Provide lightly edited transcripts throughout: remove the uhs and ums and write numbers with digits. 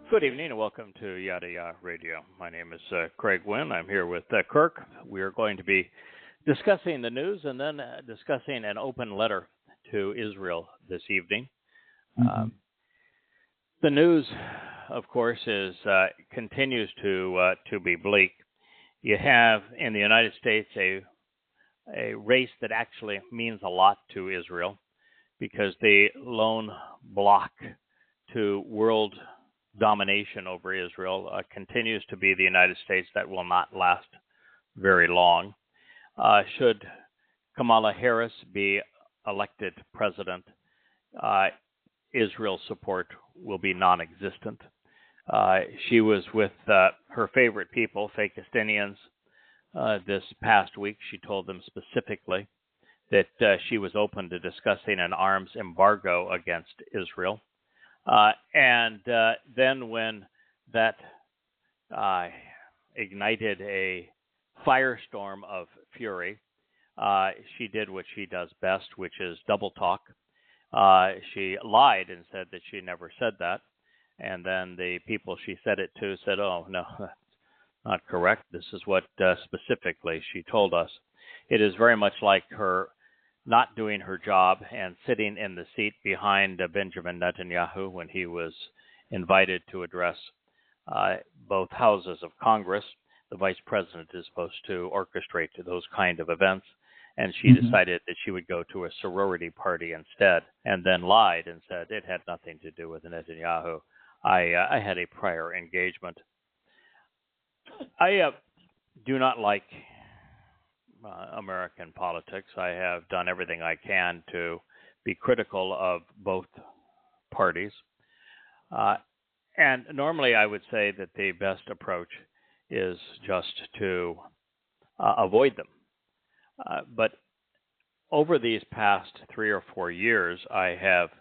Good evening and welcome to Yahowah Radio. My name is Craig Wynn. I'm here with Kirk. We are going to be discussing the news and then discussing an open letter to Israel this evening. The news, of course, continues to be bleak. You have in the United States a race that actually means a lot to Israel because the lone block to world domination over Israel continues to be the United States. That will not last very long. Should Kamala Harris be elected president, Israel's support will be non-existent. She was with her favorite people, Philistines, this past week. She told them specifically that she was open to discussing an arms embargo against Israel. And then when that ignited a firestorm of fury, she did what she does best, which is double talk. She lied and said that she never said that. And then the people she said it to said, oh, no, that's not correct. This is what specifically she told us. It is very much like her not doing her job and sitting in the seat behind Benjamin Netanyahu when he was invited to address both houses of Congress. The vice president is supposed to orchestrate those kind of events, and she decided that she would go to a sorority party instead, and then lied and said it had nothing to do with Netanyahu. I had a prior engagement. I do not like American politics. I have done everything I can to be critical of both parties. And normally I would say that the best approach is just to avoid them. But over these past 3 or 4 years, I have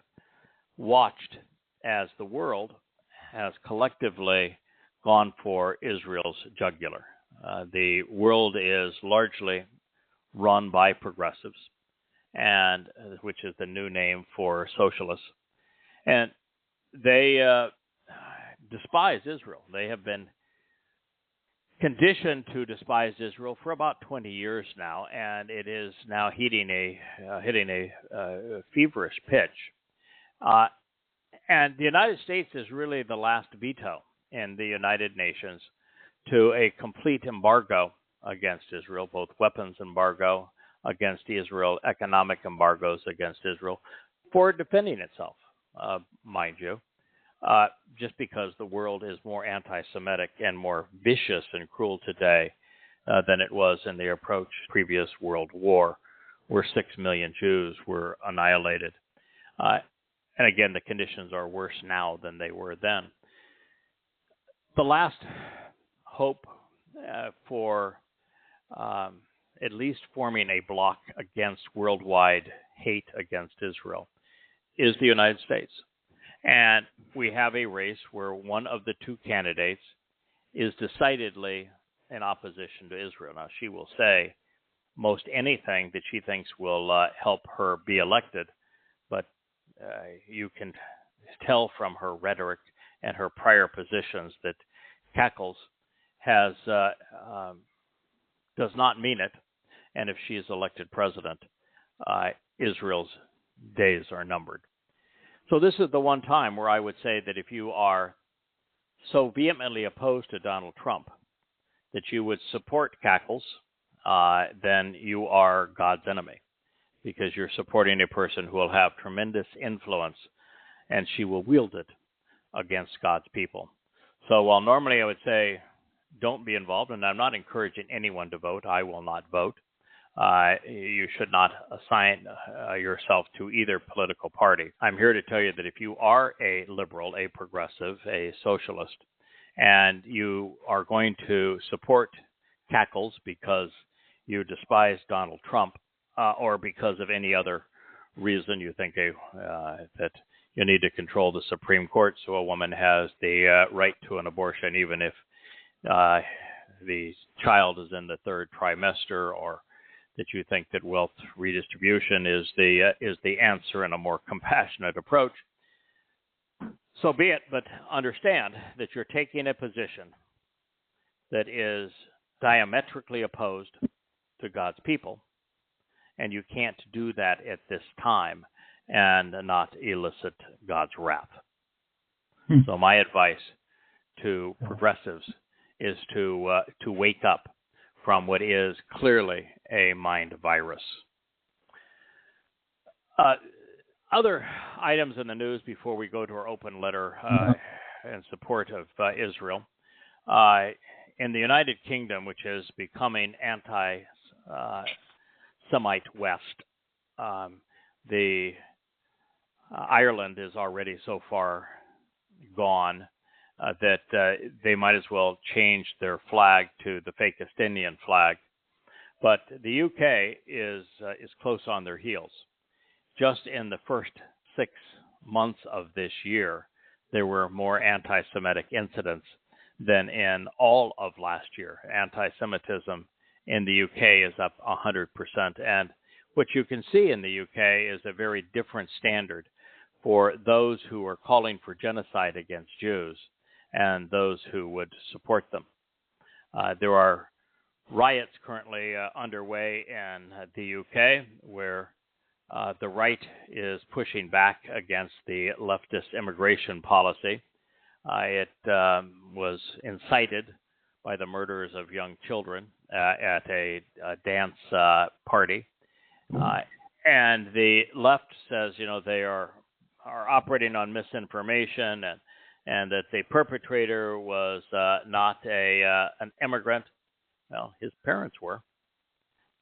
watched as the world has collectively gone for Israel's jugular. The world is largely run by progressives, and which is the new name for socialists. And they despise Israel. They have been conditioned to despise Israel for about 20 years now, and it is now hitting a feverish pitch. And the United States is really the last veto in the United Nations to a complete embargo against Israel, both weapons embargo against Israel, economic embargoes against Israel, for defending itself, mind you, just because the world is more anti-Semitic and more vicious and cruel today than it was in the previous World War, where 6 million Jews were annihilated. And again, the conditions are worse now than they were then. The last hope for at least forming a bloc against worldwide hate against Israel is the United States. And we have a race where one of the two candidates is decidedly in opposition to Israel. Now, she will say most anything that she thinks will help her be elected, but you can tell from her rhetoric and her prior positions that cackles does not mean it, and if she is elected president, Israel's days are numbered. So this is the one time where I would say that if you are so vehemently opposed to Donald Trump that you would support cackles, then you are God's enemy, because you're supporting a person who will have tremendous influence, and she will wield it against God's people. So while normally I would say don't be involved, and I'm not encouraging anyone to vote. I will not vote. You should not assign yourself to either political party. I'm here to tell you that if you are a liberal, a progressive, a socialist, and you are going to support cackles because you despise Donald Trump, or because of any other reason you think that you need to control the Supreme Court so a woman has the right to an abortion, even if the child is in the 3rd trimester, or that you think that wealth redistribution is the answer in a more compassionate approach. So be it, but understand that you're taking a position that is diametrically opposed to God's people, and you can't do that at this time and not elicit God's wrath. So my advice to progressives is to wake up from what is clearly a mind virus. Other items in the news before we go to our open letter in support of Israel. In the United Kingdom, which is becoming anti-Semite West, the Ireland is already so far gone that they might as well change their flag to the fake Palestinian flag. But the UK is close on their heels. Just in the first 6 months of this year, there were more anti-Semitic incidents than in all of last year. Anti-Semitism in the UK is up 100%. And what you can see in the UK is a very different standard for those who are calling for genocide against Jews and those who would support them. There are riots currently underway in the UK where the right is pushing back against the leftist immigration policy. It was incited by the murders of young children at a dance party. And the left says, they are operating on misinformation and that the perpetrator was not an immigrant. Well, his parents were.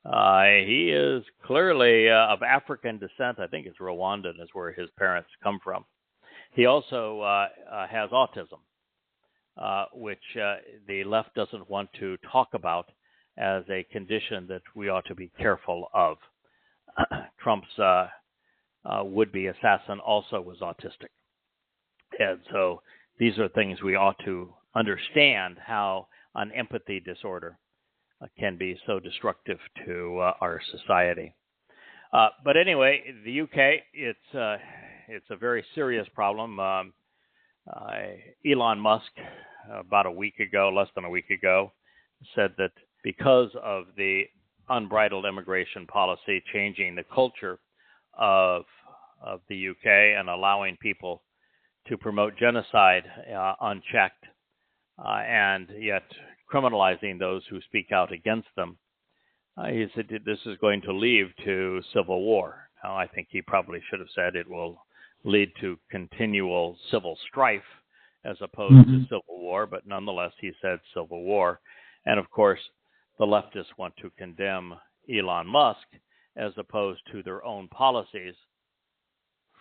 He is clearly of African descent. I think it's Rwandan is where his parents come from. He also has autism, which the left doesn't want to talk about as a condition that we ought to be careful of. Trump's would-be assassin also was autistic. And so these are things we ought to understand how an empathy disorder can be so destructive to our society. But anyway, the UK, it's a very serious problem. Elon Musk, about a week ago, less than a week ago, said that because of the unbridled immigration policy changing the culture of the UK and allowing people to promote genocide unchecked and yet criminalizing those who speak out against them, he said this is going to lead to civil war. Now, I think he probably should have said it will lead to continual civil strife as opposed to civil war, but nonetheless, he said civil war. And of course, the leftists want to condemn Elon Musk as opposed to their own policies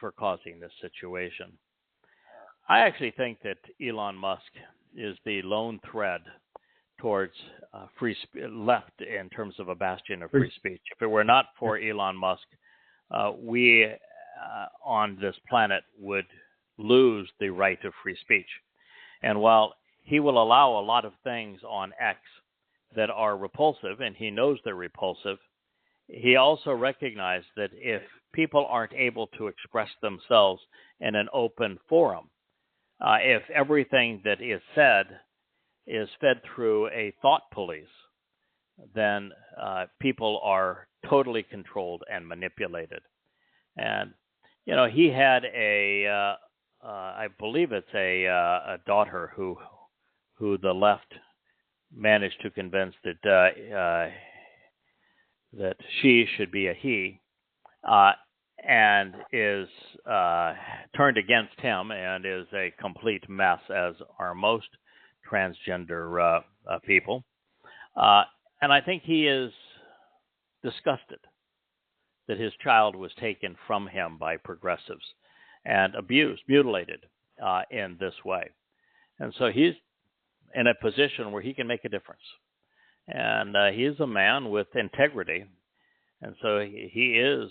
for causing this situation. I actually think that Elon Musk is the lone thread towards left in terms of a bastion of free speech. If it were not for Elon Musk, we on this planet would lose the right of free speech. And while he will allow a lot of things on X that are repulsive, and he knows they're repulsive, he also recognized that if people aren't able to express themselves in an open forum, if everything that is said is fed through a thought police, then people are totally controlled and manipulated. And, he had I believe it's a daughter who the left managed to convince that that she should be a he, and is turned against him and is a complete mess, as are most transgender people. And I think he is disgusted that his child was taken from him by progressives and abused, mutilated in this way. And so he's in a position where he can make a difference. And he is a man with integrity. And so he is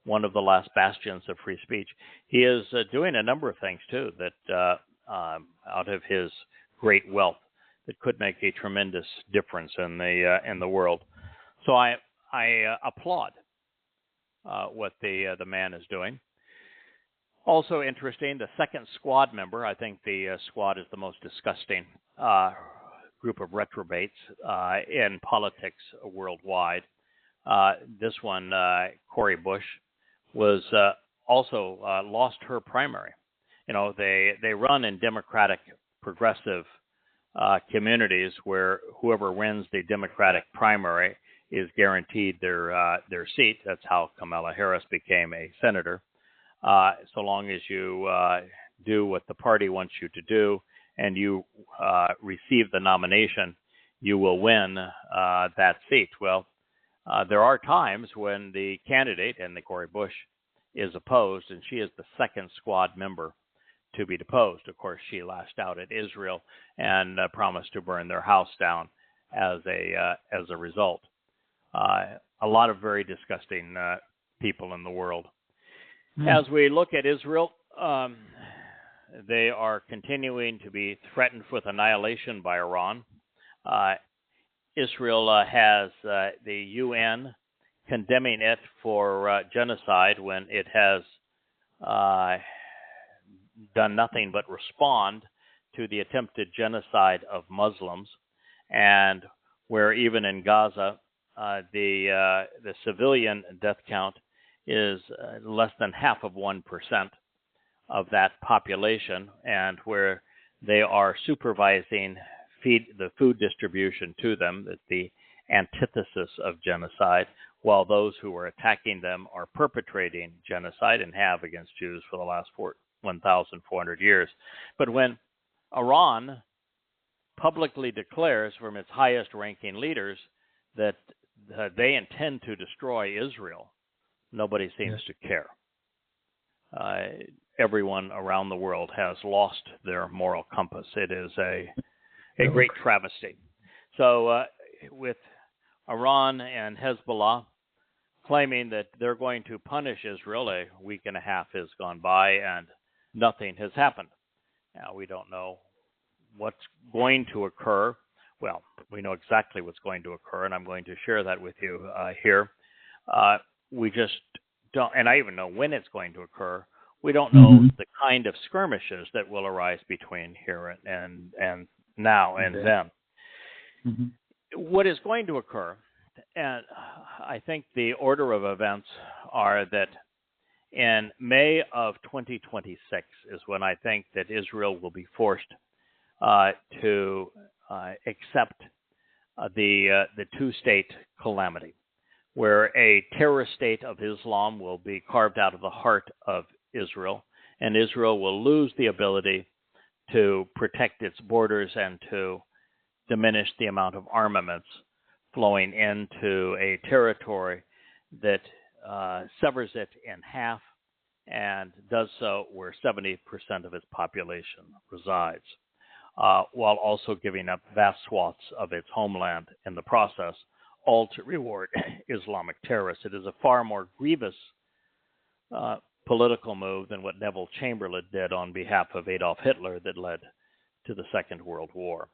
one of the last bastions of free speech. He is doing a number of things, too, that out of his great wealth that could make a tremendous difference in the world. So I applaud what the man is doing. Also interesting, the second squad member, I think the squad is the most disgusting group of reprobates in politics worldwide. This one, Cori Bush, was also lost her primary. You know, they run in democratic progressive communities where whoever wins the Democratic primary is guaranteed their seat. That's how Kamala Harris became a senator. So long as you do what the party wants you to do and you receive the nomination, you will win that seat. Well, there are times when the candidate, and the Cori Bush, is opposed, and she is the second squad member to be deposed. Of course, she lashed out at Israel and promised to burn their house down as a result. A lot of very disgusting people in the world. As we look at Israel, they are continuing to be threatened with annihilation by Iran. Israel has the UN condemning it for genocide when it has done nothing but respond to the attempted genocide of Muslims, and where even in Gaza, the civilian death count is less than half of 1% of that population, and where they are supervising the food distribution to them, the antithesis of genocide, while those who are attacking them are perpetrating genocide and have against Jews for the last 1,400 years. But when Iran publicly declares from its highest-ranking leaders that they intend to destroy Israel, nobody seems to care. Everyone around the world has lost their moral compass. It is a great travesty. So with Iran and Hezbollah claiming that they're going to punish Israel, a week and a half has gone by and nothing has happened. Now, we don't know what's going to occur. Well, we know exactly what's going to occur, and I'm going to share that with you here. We just don't, and I even know when it's going to occur. We don't know the kind of skirmishes that will arise between here and now and then. What is going to occur, and I think the order of events are that in May of 2026 is when I think that Israel will be forced to accept the two-state calamity, where a terrorist state of Islam will be carved out of the heart of Israel, and Israel will lose the ability to protect its borders and to diminish the amount of armaments flowing into a territory that severs it in half and does so where 70% of its population resides, while also giving up vast swaths of its homeland in the process, all to reward Islamic terrorists. It is a far more grievous political move than what Neville Chamberlain did on behalf of Adolf Hitler that led to the Second World War.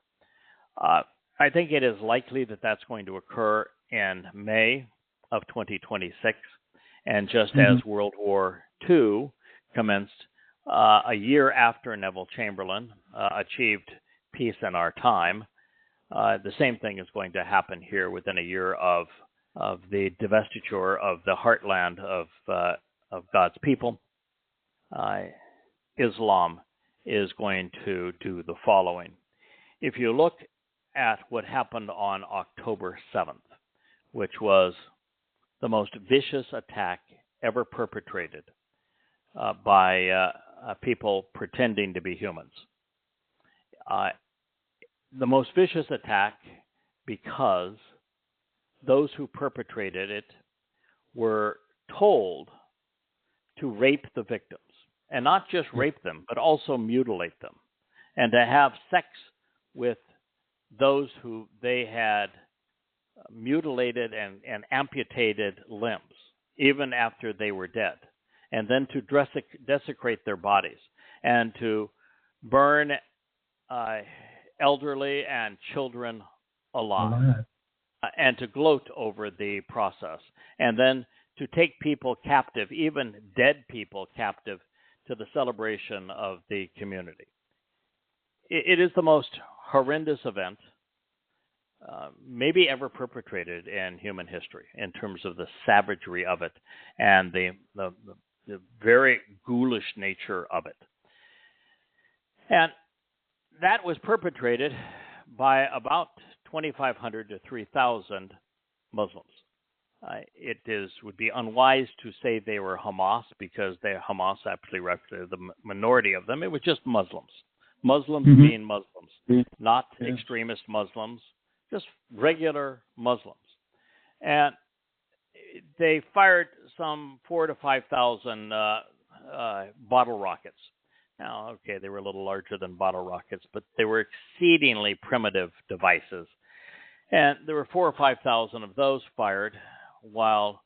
I think it is likely that that's going to occur in May of 2026, and just as World War II commenced a year after Neville Chamberlain achieved peace in our time, the same thing is going to happen here within a year of the divestiture of the heartland of God's people. Islam is going to do the following. If you look at what happened on October 7th, which was the most vicious attack ever perpetrated by people pretending to be humans. The most vicious attack because those who perpetrated it were told to rape the victims, and not just rape them, but also mutilate them, and to have sex with those who they had mutilated and amputated limbs, even after they were dead, and then to desecrate their bodies, and to burn elderly and children alive, and to gloat over the process, and then to take people captive, even dead people captive, to the celebration of the community. It is the most horrendous event maybe ever perpetrated in human history in terms of the savagery of it and the very ghoulish nature of it. And that was perpetrated by about 2,500 to 3,000 Muslims. It would be unwise to say they were Hamas because Hamas actually represented the minority of them. It was just Muslims. Muslims being Muslims, not extremist Muslims, just regular Muslims. And they fired some 4,000 to 5,000 bottle rockets. Now, okay, they were a little larger than bottle rockets, but they were exceedingly primitive devices. And there were 4,000 or 5,000 of those fired, while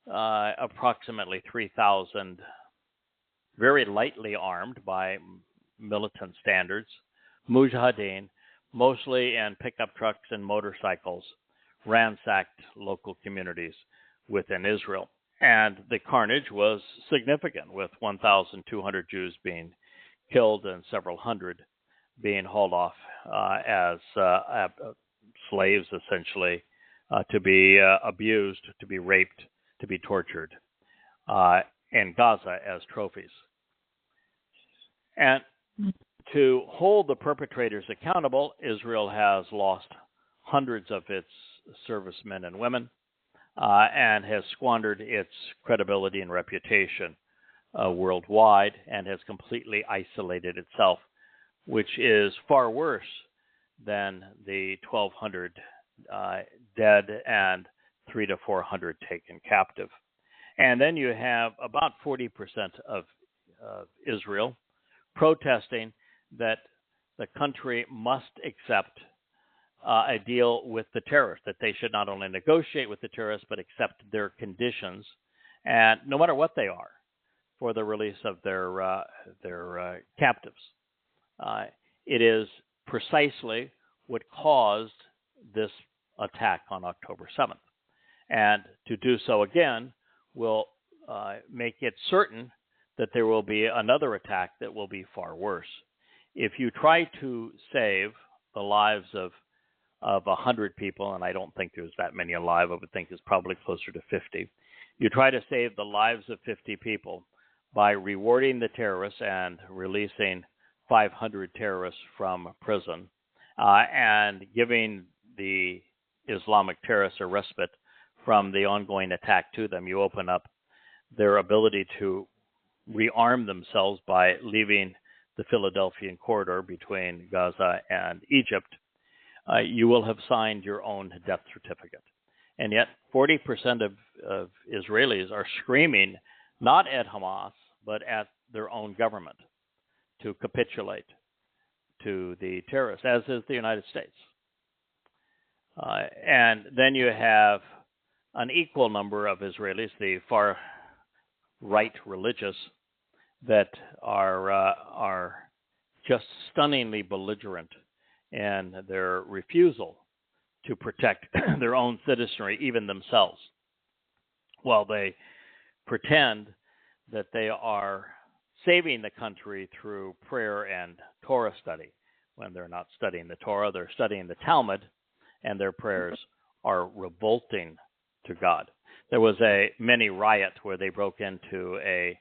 approximately 3,000 very lightly armed by militant standards, mujahideen, mostly in pickup trucks and motorcycles, ransacked local communities within Israel. And the carnage was significant, with 1,200 Jews being killed and several hundred being hauled off as slaves, essentially, to be abused, to be raped, to be tortured in Gaza as trophies. And to hold the perpetrators accountable, Israel has lost hundreds of its servicemen and women and has squandered its credibility and reputation worldwide and has completely isolated itself, which is far worse than the 1,200 dead and 300 to 400 taken captive. And then you have about 40% of Israel protesting that the country must accept a deal with the terrorists, that they should not only negotiate with the terrorists, but accept their conditions, and no matter what they are, for the release of their captives. It is precisely what caused this attack on October 7th. And to do so again will make it certain that there will be another attack that will be far worse. If you try to save the lives of 100 people, and I don't think there's that many alive, I would think it's probably closer to 50. You try to save the lives of 50 people by rewarding the terrorists and releasing 500 terrorists from prison and giving the Islamic terrorists a respite from the ongoing attack to them. You open up their ability to rearm themselves by leaving the Philadelphian corridor between Gaza and Egypt. You will have signed your own death certificate. And yet 40% of Israelis are screaming not at Hamas, but at their own government to capitulate to the terrorists, as is the United States. And then you have an equal number of Israelis, the far right religious, that are just stunningly belligerent in their refusal to protect their own citizenry, even themselves, while they pretend that they are saving the country through prayer and Torah study. When they're not studying the Torah, they're studying the Talmud, and their prayers are revolting to God. There was a mini riot where they broke into a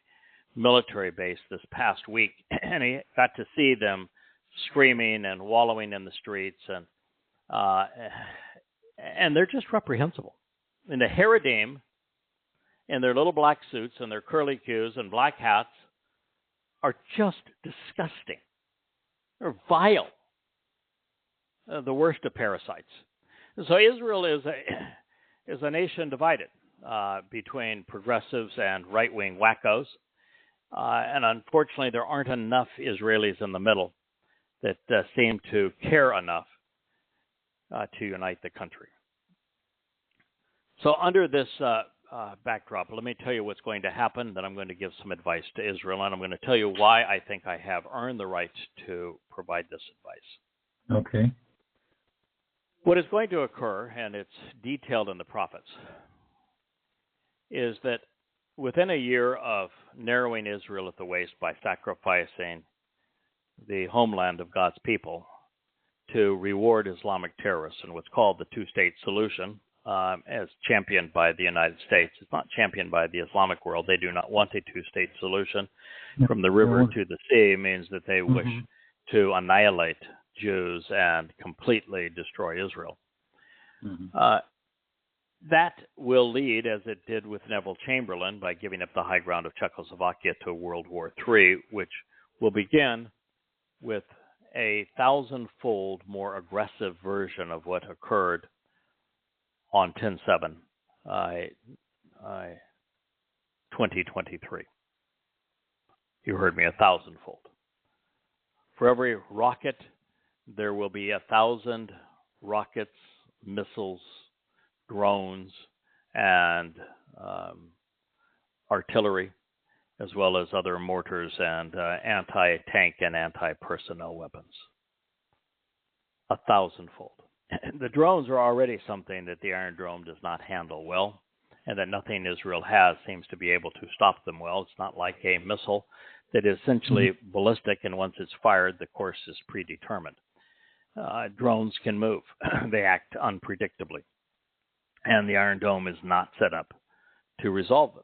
military base this past week, and he got to see them screaming and wallowing in the streets, and they're just reprehensible. And the Haredim, in their little black suits and their curly cues and black hats, are just disgusting. They're vile. The worst of parasites. So Israel is a nation divided between progressives and right-wing wackos. And unfortunately, there aren't enough Israelis in the middle that seem to care enough to unite the country. So under this backdrop, let me tell you what's going to happen. Then I'm going to give some advice to Israel, and I'm going to tell you why I think I have earned the right to provide this advice. Okay. What is going to occur, and it's detailed in the prophets, is that within a year of narrowing Israel at the waist by sacrificing the homeland of God's people to reward Islamic terrorists and what's called the two-state solution, as championed by the United States. It's not championed by the Islamic world. They do not want a two-state solution. From the river to the sea means that they wish to annihilate Jews and completely destroy Israel. That will lead, as it did with Neville Chamberlain, by giving up the high ground of Czechoslovakia to World War III, which will begin with a 1,000-fold more aggressive version of what occurred on 10/7/2023. You heard me, 1,000-fold. For every rocket, there will be 1,000 rockets, missiles, drones, and artillery, as well as other mortars and anti-tank and anti-personnel weapons. 1,000-fold. The drones are already something that the Iron Dome does not handle well, and that nothing Israel has seems to be able to stop them well. It's not like a missile that is essentially ballistic, and once it's fired, the course is predetermined. Drones can move. They act unpredictably. And the Iron Dome is not set up to resolve them.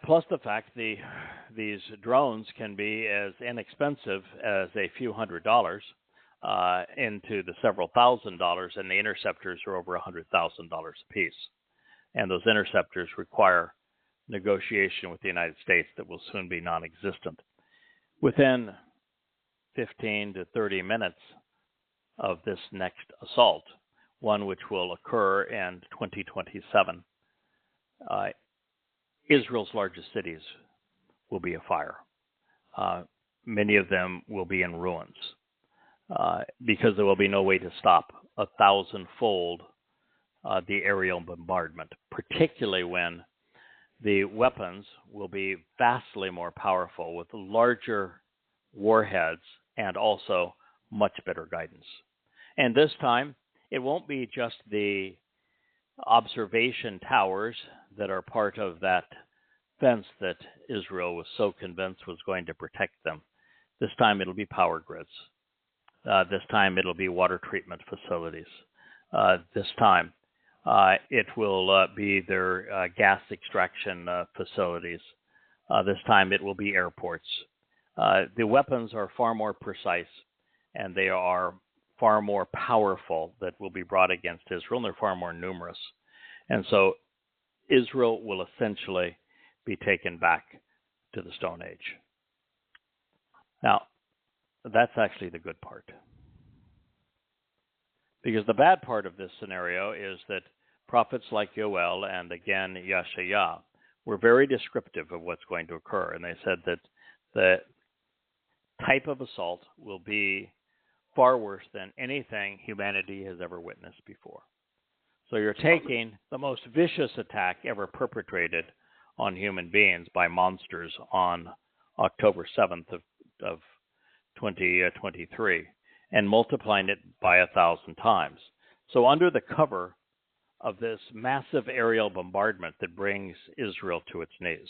Plus the fact these drones can be as inexpensive as a few $100s into the several $1,000s, and the interceptors are over $100,000 a piece. And those interceptors require negotiation with the United States that will soon be non-existent. Within 15 to 30 minutes of this next assault, one which will occur in 2027, Israel's largest cities will be afire. Many of them will be in ruins because there will be no way to stop 1,000-fold the aerial bombardment, particularly when the weapons will be vastly more powerful with larger warheads and also much better guidance. And this time, it won't be just the observation towers that are part of that fence that Israel was so convinced was going to protect them. This time it'll be power grids. This time it'll be water treatment facilities. This time it will be their gas extraction facilities. This time it will be airports. The weapons are far more precise, and they are far more powerful that will be brought against Israel, and they're far more numerous. And so Israel will essentially be taken back to the Stone Age. Now, that's actually the good part. Because the bad part of this scenario is that prophets like Yoel and again Yeshaya were very descriptive of what's going to occur. And they said that the type of assault will be far worse than anything humanity has ever witnessed before. So you're taking the most vicious attack ever perpetrated on human beings by monsters on October 7th of 2023 and multiplying it by 1,000 times. So under the cover of this massive aerial bombardment that brings Israel to its knees,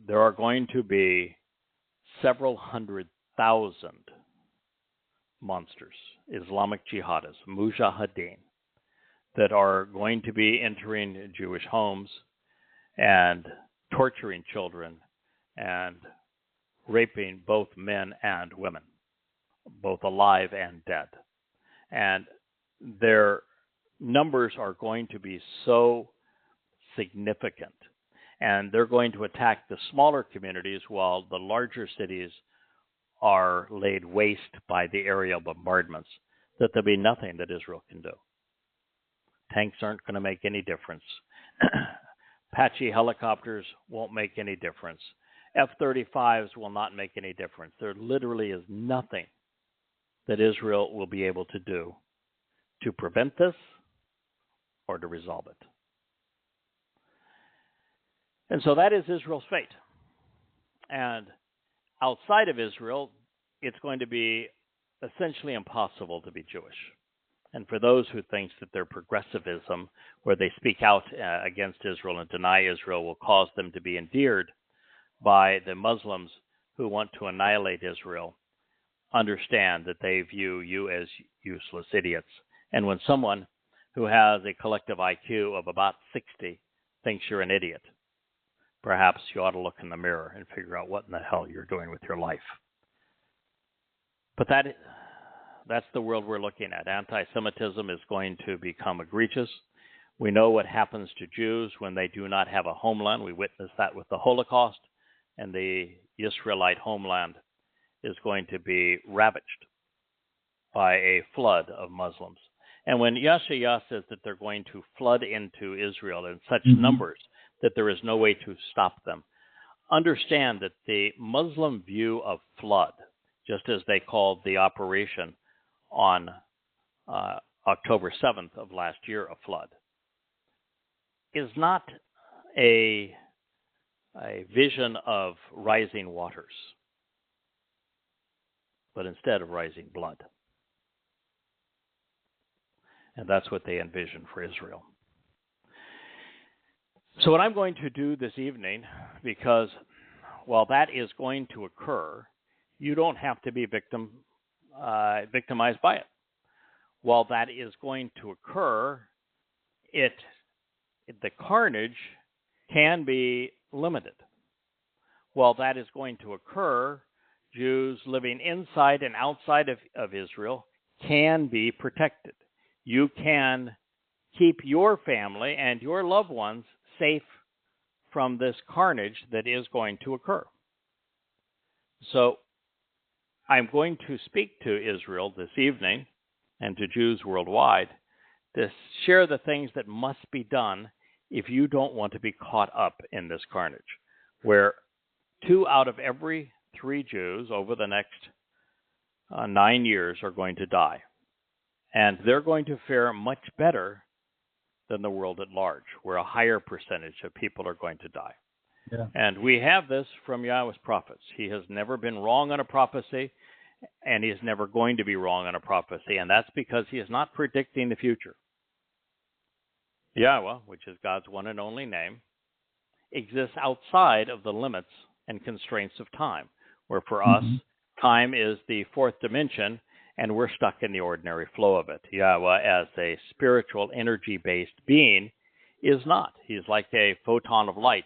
there are going to be several 100,000 monsters, Islamic jihadists, mujahideen, that are going to be entering Jewish homes and torturing children and raping both men and women, both alive and dead. And their numbers are going to be so significant. And they're going to attack the smaller communities while the larger cities are laid waste by the aerial bombardments, that there'll be nothing that Israel can do. Tanks aren't going to make any difference. Apache helicopters won't make any difference. F-35s will not make any difference. There literally is nothing that Israel will be able to do to prevent this or to resolve it. And so that is Israel's fate. And outside of Israel, it's going to be essentially impossible to be Jewish. And for those who think that their progressivism, where they speak out against Israel and deny Israel, will cause them to be endeared by the Muslims who want to annihilate Israel, understand that they view you as useless idiots. And when someone who has a collective IQ of about 60 thinks you're an idiot, perhaps you ought to look in the mirror and figure out what in the hell you're doing with your life. But that's the world we're looking at. Anti-Semitism is going to become egregious. We know what happens to Jews when they do not have a homeland. We witnessed that with the Holocaust, and the Israelite homeland is going to be ravaged by a flood of Muslims. And when Yahowah says that they're going to flood into Israel in such numbers that there is no way to stop them, understand that the Muslim view of flood, just as they called the operation on October 7th of last year a flood, is not a vision of rising waters, but instead of rising blood. And that's what they envision for Israel. So what I'm going to do this evening, because while that is going to occur, you don't have to be victimized by it. While that is going to occur, the carnage can be limited. While that is going to occur, Jews living inside and outside of Israel can be protected. You can keep your family and your loved ones safe from this carnage that is going to occur. So I'm going to speak to Israel this evening and to Jews worldwide to share the things that must be done if you don't want to be caught up in this carnage, where 2 out of every 3 Jews over the next 9 years are going to die. And they're going to fare much better than the world at large, where a higher percentage of people are going to die. Yeah. And we have this from Yahowah's prophets. He has never been wrong on a prophecy, and he is never going to be wrong on a prophecy, and that's because he is not predicting the future. Yahowah, which is God's one and only name, exists outside of the limits and constraints of time, where for us, time is the 4th dimension, and we're stuck in the ordinary flow of it. Yahowah, as a spiritual, energy-based being, is not. He's like a photon of light,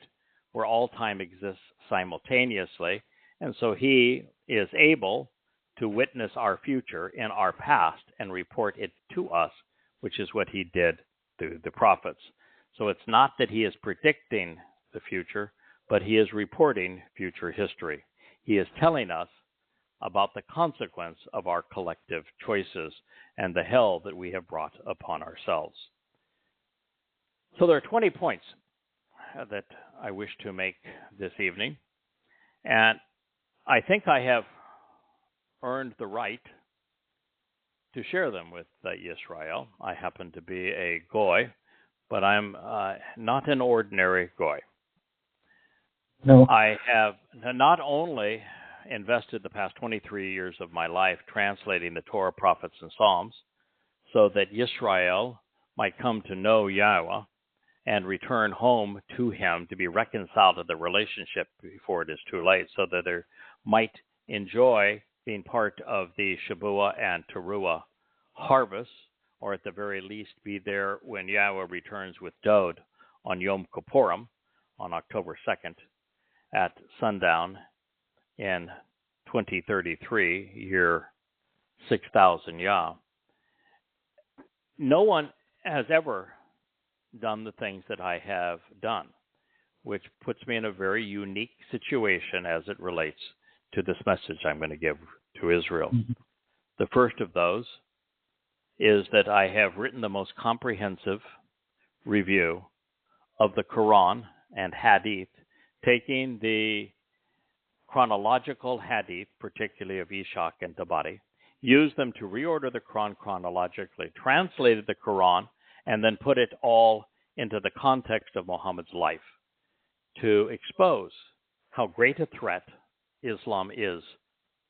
where all time exists simultaneously, and so he is able to witness our future in our past and report it to us, which is what he did through the prophets. So it's not that he is predicting the future, but he is reporting future history. He is telling us about the consequence of our collective choices and the hell that we have brought upon ourselves. So there are 20 points that I wish to make this evening, and I think I have earned the right to share them with Yisra'el. I happen to be a goy, but I'm not an ordinary goy. No. I have not only invested the past 23 years of my life translating the Torah, prophets, and Psalms so that Yisra'el might come to know Yahowah and return home to him to be reconciled to the relationship before it is too late, so that they might enjoy being part of the Shabbat and Towrah harvest, or at the very least be there when Yahowah returns with Dode on Yom Kippurim on October 2nd at sundown in 2033, year 6000 Yah. No one has ever done the things that I have done, which puts me in a very unique situation as it relates to this message I'm going to give to Israel. The first of those is that I have written the most comprehensive review of the Quran and Hadith, taking the chronological Hadith, particularly of Ishaq and Tabari, used them to reorder the Quran chronologically, translated the Quran, and then put it all into the context of Muhammad's life to expose how great a threat Islam is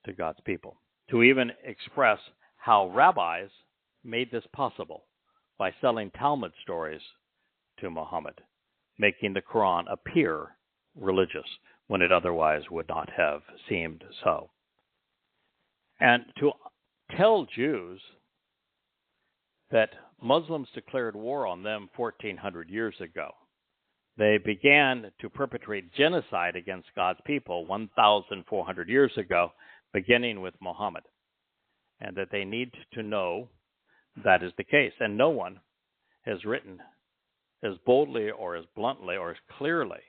to God's people, to even express how rabbis made this possible by selling Talmud stories to Muhammad, making the Quran appear religious when it otherwise would not have seemed so. And to tell Jews that Muslims declared war on them 1,400 years ago. They began to perpetrate genocide against God's people 1,400 years ago, beginning with Muhammad, and that they need to know that is the case. And no one has written as boldly or as bluntly or as clearly,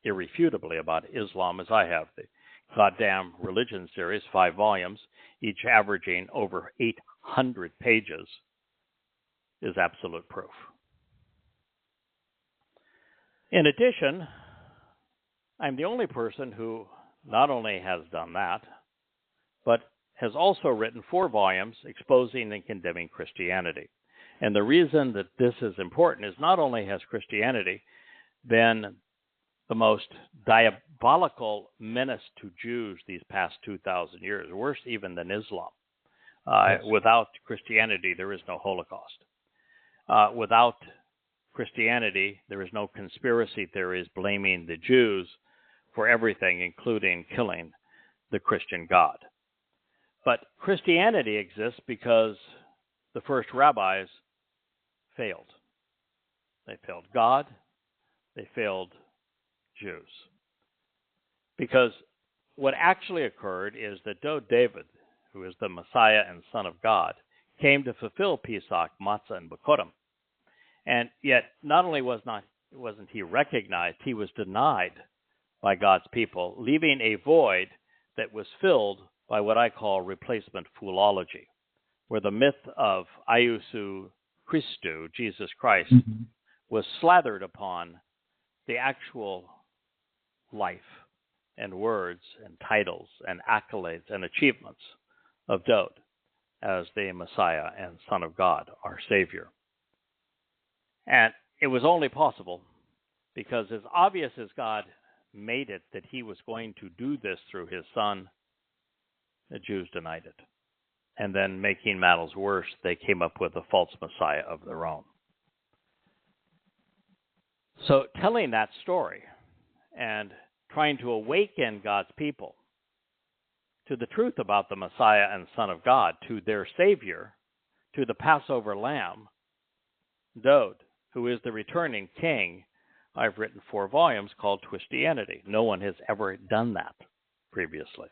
irrefutably about Islam as I have. The Goddamn Religion series, 5 volumes, each averaging over 800 pages, is absolute proof. In addition, I'm the only person who not only has done that, but has also written 4 volumes exposing and condemning Christianity. And the reason that this is important is not only has Christianity been the most diabolical menace to Jews these past 2,000 years, worse even than Islam. Yes. Without Christianity, there is no Holocaust. Without Christianity, there is no conspiracy theories blaming the Jews for everything, including killing the Christian God. But Christianity exists because the first rabbis failed. They failed God. They failed Jews. Because what actually occurred is that though David, who is the Messiah and Son of God, came to fulfill Pesach, Matzah, and Bikurim, and yet not only wasn't he recognized, he was denied by God's people, leaving a void that was filled by what I call replacement foology, where the myth of Iusu Christu, Jesus Christ, was slathered upon the actual life and words and titles and accolades and achievements of Dowd as the Messiah and Son of God, our Savior. And it was only possible because as obvious as God made it that he was going to do this through his Son, the Jews denied it. And then, making matters worse, they came up with a false Messiah of their own. So telling that story and trying to awaken God's people to the truth about the Messiah and Son of God, to their Savior, to the Passover Lamb, Dowd, who is the returning king, I've written 4 volumes called Twistianity. No one has ever done that previously,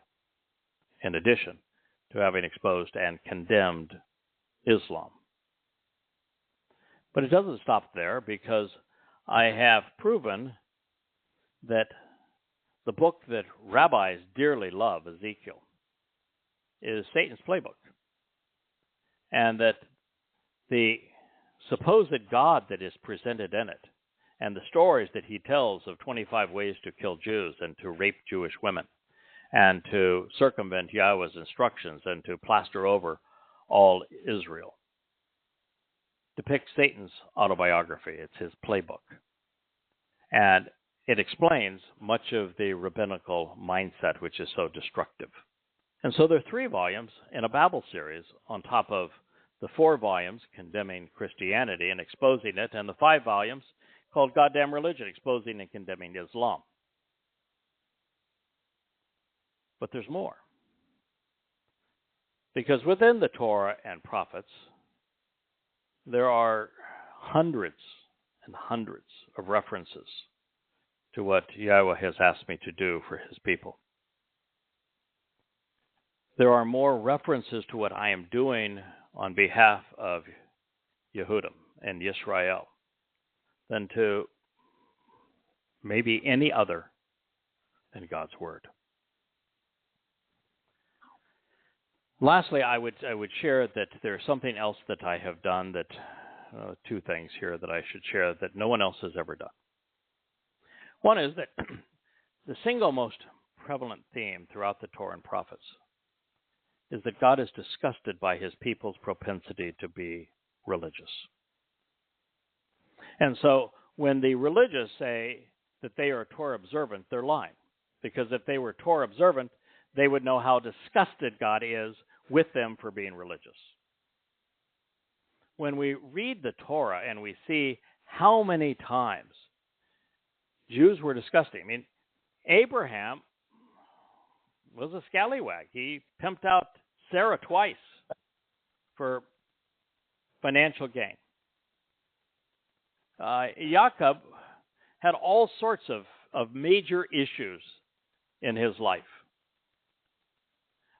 in addition to having exposed and condemned Islam. But it doesn't stop there, because I have proven that the book that rabbis dearly love, Ezekiel, is Satan's playbook. And that the supposed God that is presented in it, and the stories that he tells of 25 ways to kill Jews and to rape Jewish women, and to circumvent Yahowah's instructions and to plaster over all Israel, depicts Satan's autobiography. It's his playbook. And it explains much of the rabbinical mindset, which is so destructive. And so there are 3 volumes in a Babel series on top of the 4 volumes condemning Christianity and exposing it, and the 5 volumes called Goddamn Religion, exposing and condemning Islam. But there's more. Because within the Torah and prophets, there are hundreds and hundreds of references to what Yahowah has asked me to do for his people. There are more references to what I am doing on behalf of Yehudim and Yisra'el than to maybe any other than God's Word. Lastly, I would share that there's something else that I have done, that 2 things here that I should share that no one else has ever done. One is that the single most prevalent theme throughout the Torah and prophets is that God is disgusted by his people's propensity to be religious. And so when the religious say that they are Torah observant, they're lying. Because if they were Torah observant, they would know how disgusted God is with them for being religious. when we read the Torah and we see how many times Jews were disgusting. I mean, Abraham was a scallywag. He pimped out Sarah twice for financial gain. Jacob had all sorts of major issues in his life.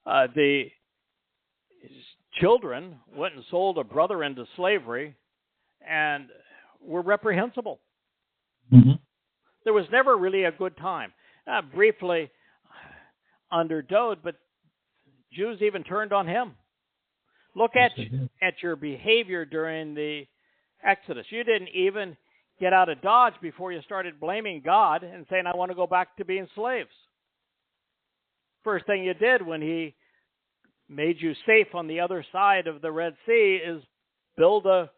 The children went and sold a brother into slavery and were reprehensible. Mm-hmm. There was never really a good time. Briefly under Dode, but Jews even turned on him. Look at your behavior during the Exodus. You didn't even get out of Dodge before you started blaming God and saying, I want to go back to being slaves. First thing you did when he made you safe on the other side of the Red Sea is build a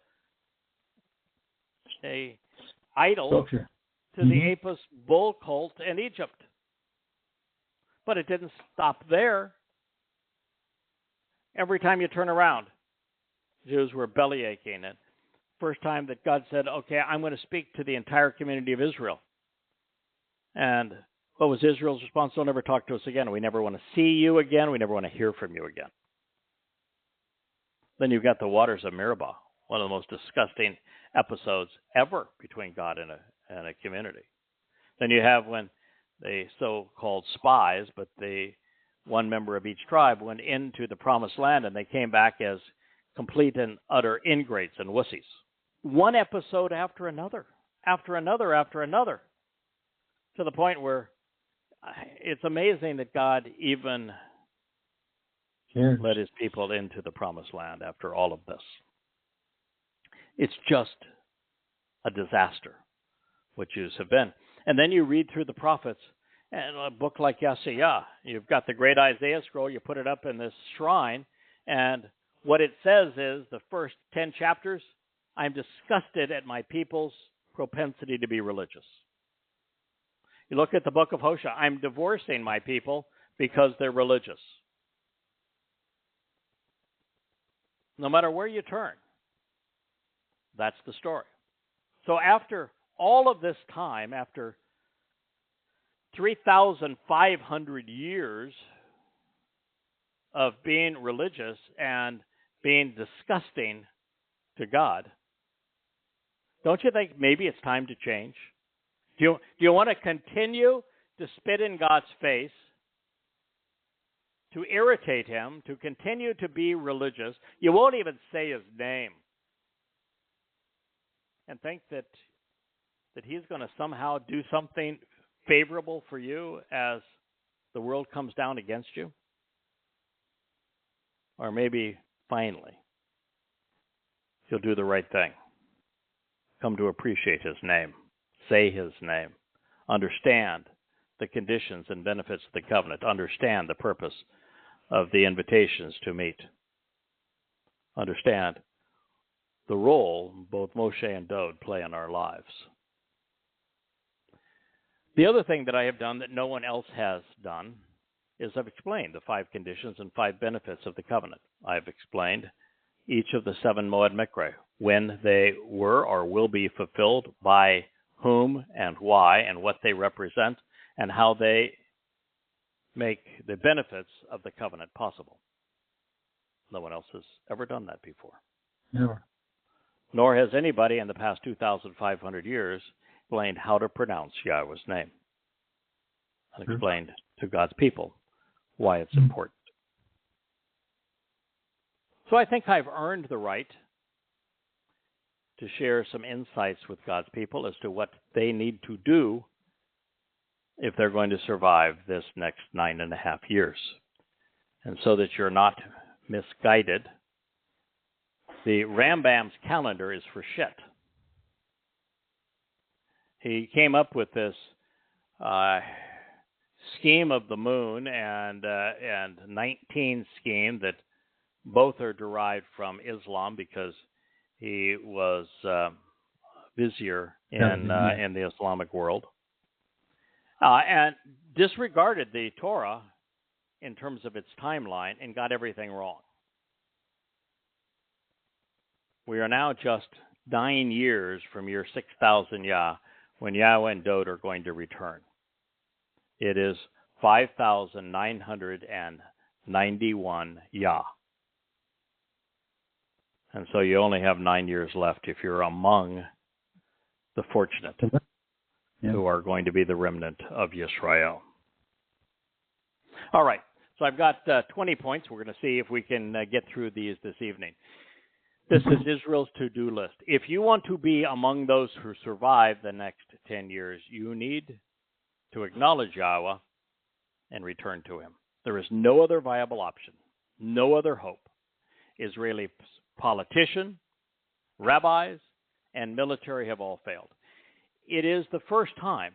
idol Structure. to the Apis bull cult in Egypt. But it didn't stop there. Every time you turn around, Jews were belly aching. And first time that God said, okay, I'm going to speak to the entire community of Israel. And what was Israel's response? Don't ever talk to us again. We never want to see you again. We never want to hear from you again. Then you've got the waters of Meribah, one of the most disgusting episodes ever between God and a community. Then you have when the so-called spies, but the one member of each tribe went into the promised land and they came back as complete and utter ingrates and wussies. One episode after another, after another, after another, to the point where it's amazing that God even led his people into the promised land after all of this. It's just a disaster what Jews have been. And then you read through the prophets, and a book like Yahowah, you've got the great Isaiah scroll, you put it up in this shrine, and what it says is, the first 10 chapters, I'm disgusted at my people's propensity to be religious. You look at the book of Hosea, I'm divorcing my people because they're religious. No matter where you turn, that's the story. So after all of this time, after 3,500 years of being religious and being disgusting to God, don't you think maybe it's time to change? Do you want to continue to spit in God's face, to irritate him, to continue to be religious? You won't even say his name, and think that he's going to somehow do something favorable for you as the world comes down against you? Or maybe finally he'll do the right thing, come to appreciate his name, say his name, understand the conditions and benefits of the covenant, understand the purpose of the invitations to meet, understand the role both Moshe and Dode play in our lives. The other thing that I have done that no one else has done is I've explained the 5 conditions and 5 benefits of the covenant. I've explained each of the 7 Moed Mikra, when they were or will be fulfilled, by whom and why, and what they represent, and how they make the benefits of the covenant possible. No one else has ever done that before. Never. Nor has anybody in the past 2,500 years explained how to pronounce Yahweh's name and explained to God's people why it's important. So I think I've earned the right to share some insights with God's people as to what they need to do if they're going to survive this next 9.5 years. And so that you're not misguided, the Rambam's calendar is for shit. He came up with this scheme of the moon and 19 scheme that both are derived from Islam, because he was vizier in the Islamic world, and disregarded the Torah in terms of its timeline and got everything wrong. We are now just 9 years from year 6,000 Yah, when Yahweh and Dod are going to return. It is 5,991 Yah. And so you only have 9 years left if you're among the fortunate who are going to be the remnant of Yisra'el. All right. So I've got 20 points. We're going to see if we can get through these this evening. This is Israel's to-do list. If you want to be among those who survive the next 10 years, you need to acknowledge Yahweh and return to him. There is no other viable option, no other hope. Israeli politicians, rabbis, and military have all failed. It is the first time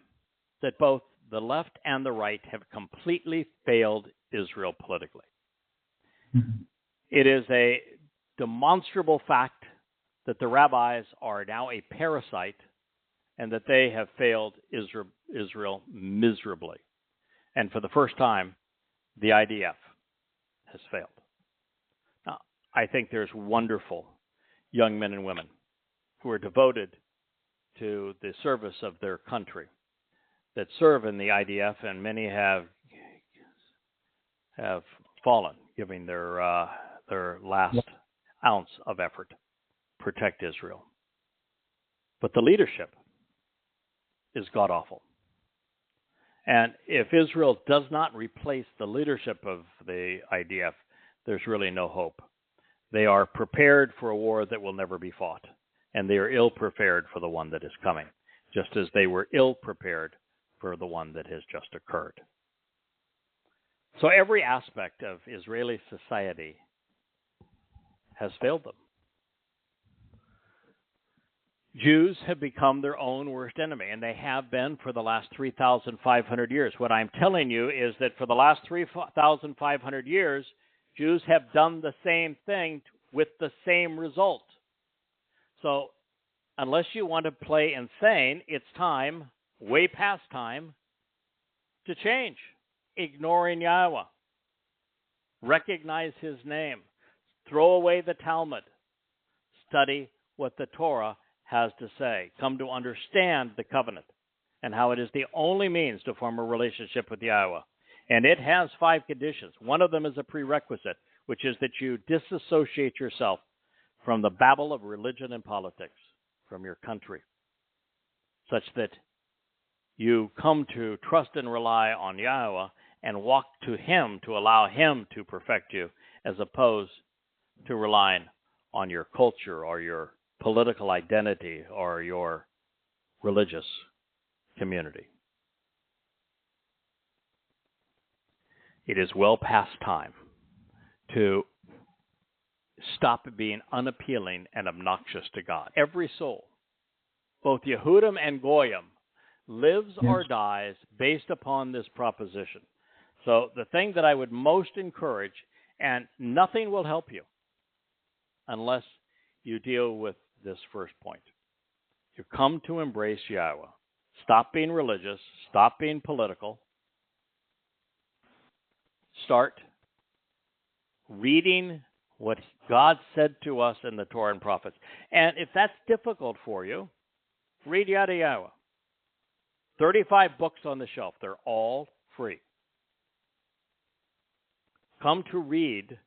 that both the left and the right have completely failed Israel politically. Mm-hmm. It is a demonstrable fact that the rabbis are now a parasite and that they have failed Israel miserably. And for the first time, the IDF has failed. Now, I think there's wonderful young men and women who are devoted to the service of their country that serve in the IDF, and many have fallen, giving their last ounce of effort to protect Israel. But the leadership is god-awful. And if Israel does not replace the leadership of the IDF, there's really no hope. They are prepared for a war that will never be fought, and they are ill-prepared for the one that is coming, just as they were ill-prepared for the one that has just occurred. So every aspect of Israeli society has failed them. Jews have become their own worst enemy, and they have been for the last 3,500 years. What I'm telling you is that for the last 3,500 years, Jews have done the same thing with the same result. So unless you want to play insane, it's time, way past time, to change. Ignoring Yahweh. Recognize his name. Throw away the Talmud. Study what the Torah has to say. Come to understand the covenant and how it is the only means to form a relationship with Yahweh. And it has 5 conditions. One of them is a prerequisite, which is that you disassociate yourself from the babble of religion and politics, from your country, such that you come to trust and rely on Yahweh and walk to him to allow him to perfect you, as opposed to relying on your culture or your political identity or your religious community. It is well past time to stop being unappealing and obnoxious to God. Every soul, both Yehudim and Goyim, lives or dies based upon this proposition. So the thing that I would most encourage, and nothing will help you unless you deal with this first point. You come to embrace Yahweh. Stop being religious. Stop being political. Start reading what God said to us in the Torah and prophets. And if that's difficult for you, read Yahowah. 35 books on the shelf. They're all free. Come to read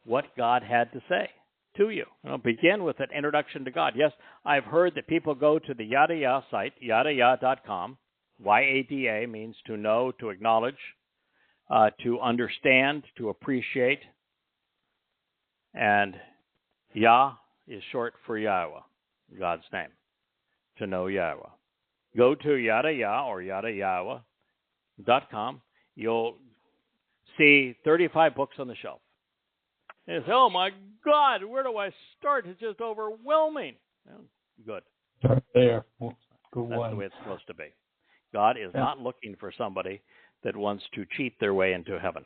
what God had to say to you. Begin with an introduction to God. Yes, I've heard that people go to the Yahowah site, yahowah.com. Y-A-D-A means to know, to acknowledge, to understand, to appreciate. And Yah is short for Yahweh, God's name, to know Yahweh. Go to Yahowah or yahowah.com. You'll see 35 books on the shelf. And you say, oh my God, where do I start? It's just overwhelming. Well, good. Start there. That's the way it's supposed to be. God is not looking for somebody that wants to cheat their way into heaven.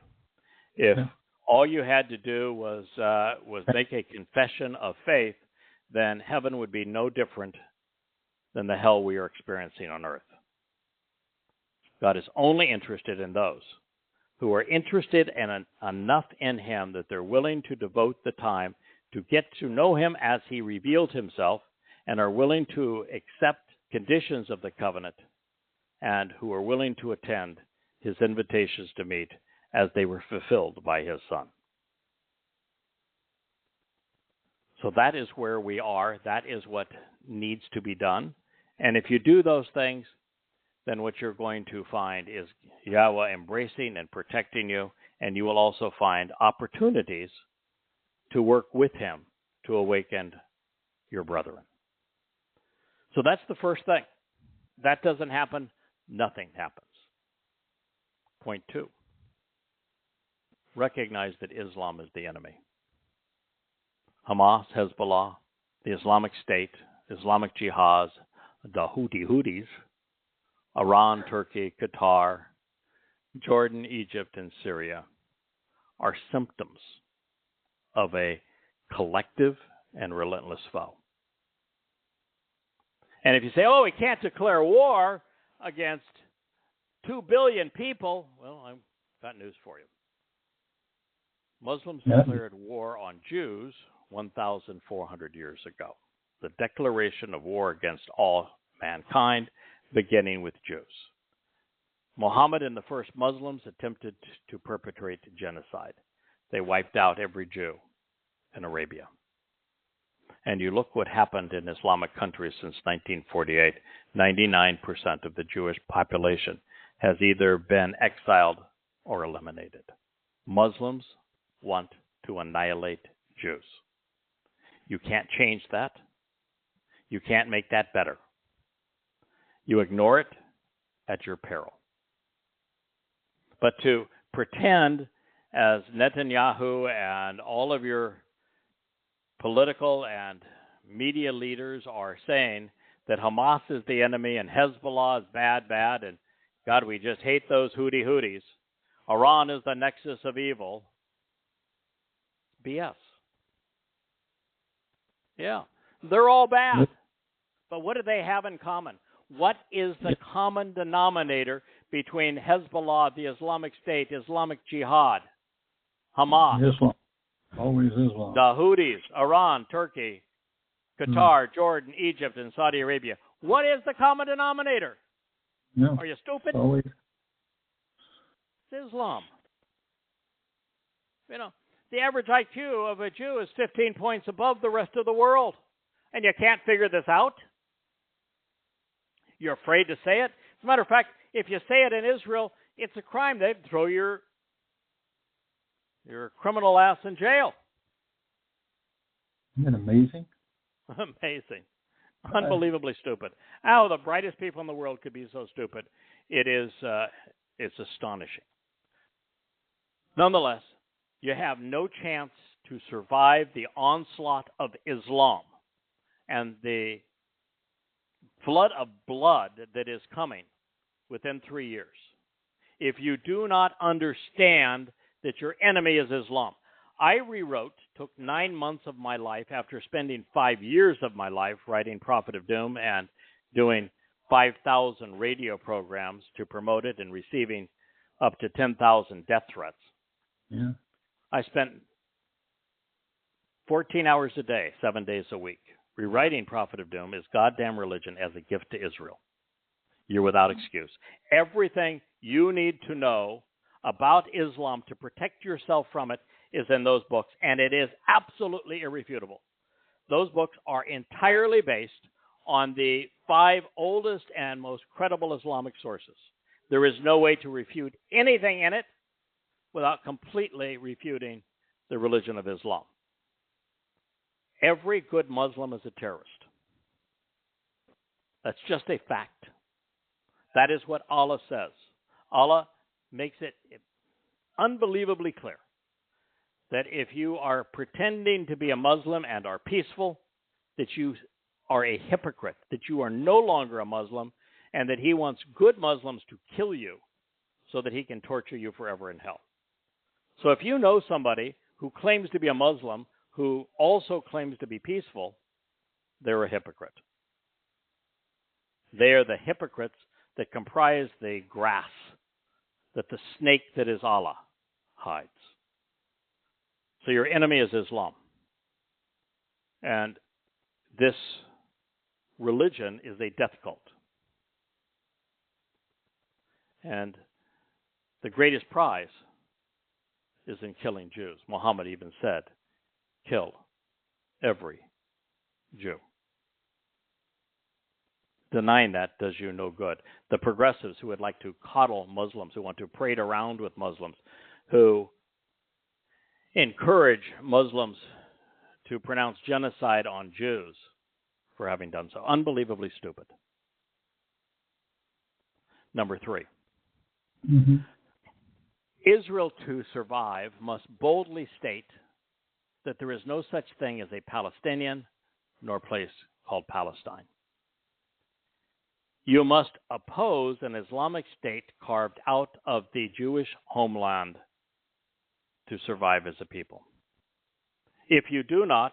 If all you had to do was make a confession of faith, then heaven would be no different than the hell we are experiencing on earth. God is only interested in those who are interested in enough in him that they're willing to devote the time to get to know him as he revealed himself and are willing to accept conditions of the covenant and who are willing to attend his invitations to meet as they were fulfilled by his Son. So that is where we are. That is what needs to be done. And if you do those things, then what you're going to find is Yahowah embracing and protecting you, and you will also find opportunities to work with him to awaken your brethren. So that's the first thing. That doesn't happen, nothing happens. Point 2. Recognize that Islam is the enemy. Hamas, Hezbollah, the Islamic State, Islamic Jihad, the Houthis, Iran, Turkey, Qatar, Jordan, Egypt, and Syria are symptoms of a collective and relentless foe. And if you say, oh, we can't declare war against 2 billion people, well, I've got news for you. Muslims declared war on Jews 1,400 years ago. The declaration of war against all mankind, beginning with Jews. Muhammad and the first Muslims attempted to perpetrate genocide. They wiped out every Jew in Arabia. And you look what happened in Islamic countries since 1948. 99% of the Jewish population has either been exiled or eliminated. Muslims want to annihilate Jews. You can't change that. You can't make that better. You ignore it at your peril. But to pretend, as Netanyahu and all of your political and media leaders are saying, that Hamas is the enemy and Hezbollah is bad, and God, we just hate those Houthis. Iran is the nexus of evil. BS. Yeah, they're all bad. But what do they have in common? What is the common denominator between Hezbollah, the Islamic State, Islamic Jihad, Hamas, Islam? Always Islam. the Houthis, Iran, Turkey, Qatar, Jordan, Egypt, and Saudi Arabia? What is the common denominator? No. Are you stupid? Always. It's Islam. You know, the average IQ of a Jew is 15 points above the rest of the world. And you can't figure this out? You're afraid to say it? As a matter of fact, if you say it in Israel, it's a crime. They'd throw your criminal ass in jail. Isn't that amazing? Amazing. Unbelievably stupid. How the brightest people in the world could be so stupid. It's astonishing. Nonetheless, you have no chance to survive the onslaught of Islam and the flood of blood that is coming within 3 years if you do not understand that your enemy is Islam. I took 9 months of my life after spending 5 years of my life writing Prophet of Doom and doing 5,000 radio programs to promote it and receiving up to 10,000 death threats. Yeah. I spent 14 hours a day, 7 days a week. Rewriting Prophet of Doom is goddamn religion as a gift to Israel. You're without excuse. Everything you need to know about Islam to protect yourself from it is in those books, and it is absolutely irrefutable. Those books are entirely based on the 5 oldest and most credible Islamic sources. There is no way to refute anything in it without completely refuting the religion of Islam. Every good Muslim is a terrorist. That's just a fact. That is what Allah says. Allah makes it unbelievably clear that if you are pretending to be a Muslim and are peaceful, that you are a hypocrite, that you are no longer a Muslim, and that He wants good Muslims to kill you so that He can torture you forever in hell. So if you know somebody who claims to be a Muslim who also claims to be peaceful, they're a hypocrite. They are the hypocrites that comprise the grass that the snake that is Allah hides. So your enemy is Islam. And this religion is a death cult. And the greatest prize is in killing Jews. Muhammad even said, kill every Jew. Denying that does you no good. The progressives who would like to coddle Muslims, who want to parade around with Muslims, who encourage Muslims to pronounce genocide on Jews for having done so. Unbelievably stupid. Number 3. Mm-hmm. Israel, to survive, must boldly state that there is no such thing as a Palestinian nor place called Palestine. You must oppose an Islamic state carved out of the Jewish homeland to survive as a people. If you do not,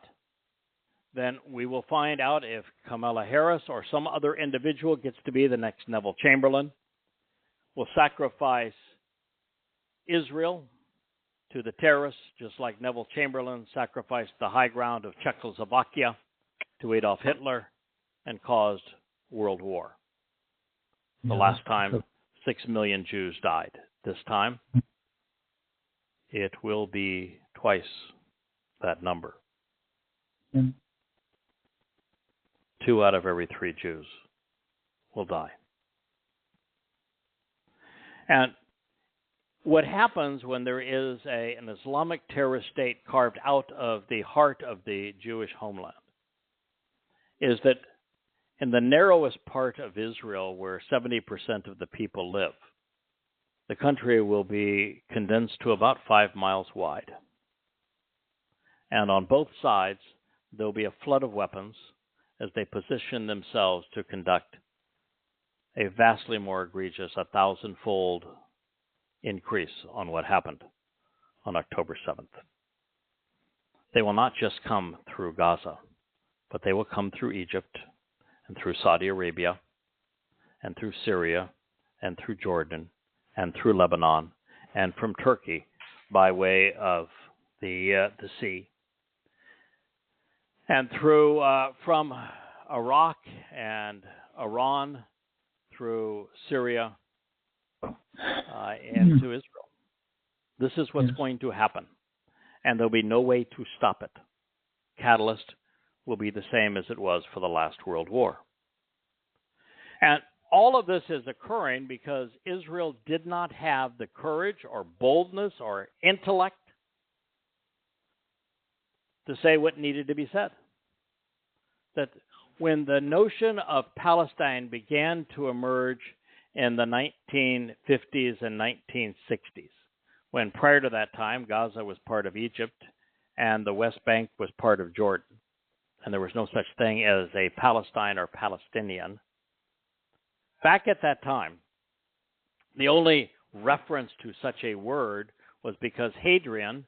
then we will find out if Kamala Harris or some other individual gets to be the next Neville Chamberlain, will sacrifice Israel to the terrorists, just like Neville Chamberlain sacrificed the high ground of Czechoslovakia to Adolf Hitler and caused world war. The last time 6 million Jews died. This time, it will be twice that number. Yeah. 2 out of every 3 Jews will die. And what happens when there is an Islamic terrorist state carved out of the heart of the Jewish homeland is that in the narrowest part of Israel, where 70% of the people live, the country will be condensed to about 5 miles wide. And on both sides, there will be a flood of weapons as they position themselves to conduct a vastly more egregious, 1,000-fold increase on what happened on October 7th. They will not just come through Gaza, but they will come through Egypt and through Saudi Arabia and through Syria and through Jordan and through Lebanon and from Turkey by way of the sea and through from Iraq and Iran through Syria and to Israel. This is what's going to happen, and there'll be no way to stop it. Catalyst will be the same as it was for the last World War. And all of this is occurring because Israel did not have the courage or boldness or intellect to say what needed to be said. That when the notion of Palestine began to emerge in the 1950s and 1960s, when prior to that time Gaza was part of Egypt and the West Bank was part of Jordan, and there was no such thing as a Palestine or Palestinian. Back at that time, the only reference to such a word was because Hadrian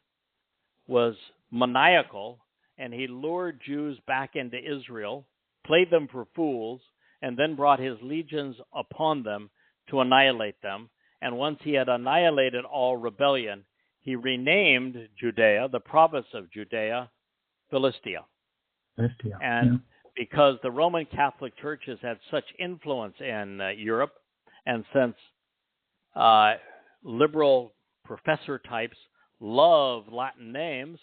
was maniacal and he lured Jews back into Israel, played them for fools, and then brought his legions upon them to annihilate them. And once he had annihilated all rebellion, he renamed Judea, the province of Judea, Philistia. And because the Roman Catholic Church has had such influence in Europe, and since liberal professor types love Latin names,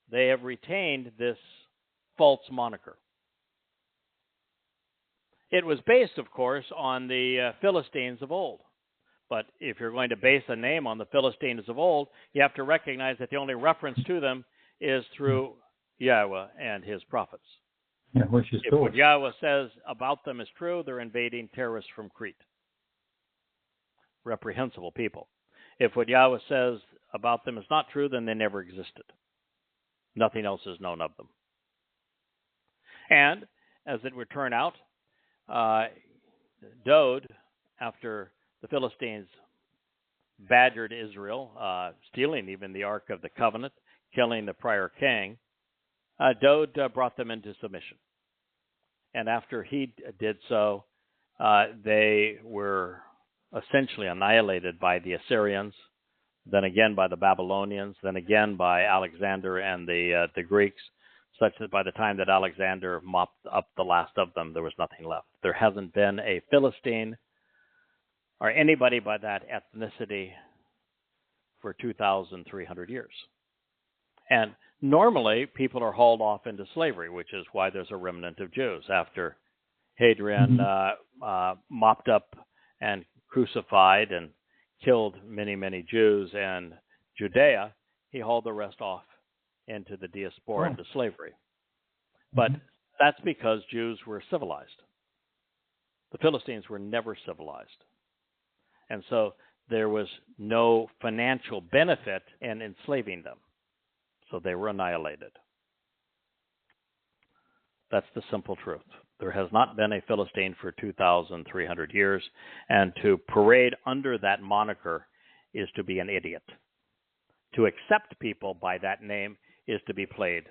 they have retained this false moniker. It was based, of course, on the Philistines of old. But if you're going to base a name on the Philistines of old, you have to recognize that the only reference to them is through Yahowah and his prophets. Yeah, which is if what Yahowah says about them is true, they're invading terrorists from Crete. Reprehensible people. If what Yahowah says about them is not true, then they never existed. Nothing else is known of them. And, as it would turn out, Dode, after the Philistines badgered Israel, stealing even the Ark of the Covenant, killing the prior king, Dode brought them into submission. And after he did so, they were essentially annihilated by the Assyrians, then again by the Babylonians, then again by Alexander and the Greeks, such that by the time that Alexander mopped up the last of them, there was nothing left. There hasn't been a Philistine or anybody by that ethnicity for 2,300 years. And normally, people are hauled off into slavery, which is why there's a remnant of Jews. After Hadrian mopped up and crucified and killed many, many Jews in Judea, he hauled the rest off into the diaspora, into slavery. But that's because Jews were civilized. The Philistines were never civilized. And so there was no financial benefit in enslaving them. So they were annihilated. That's the simple truth. There has not been a Philistine for 2,300 years, and to parade under that moniker is to be an idiot. To accept people by that name is to be played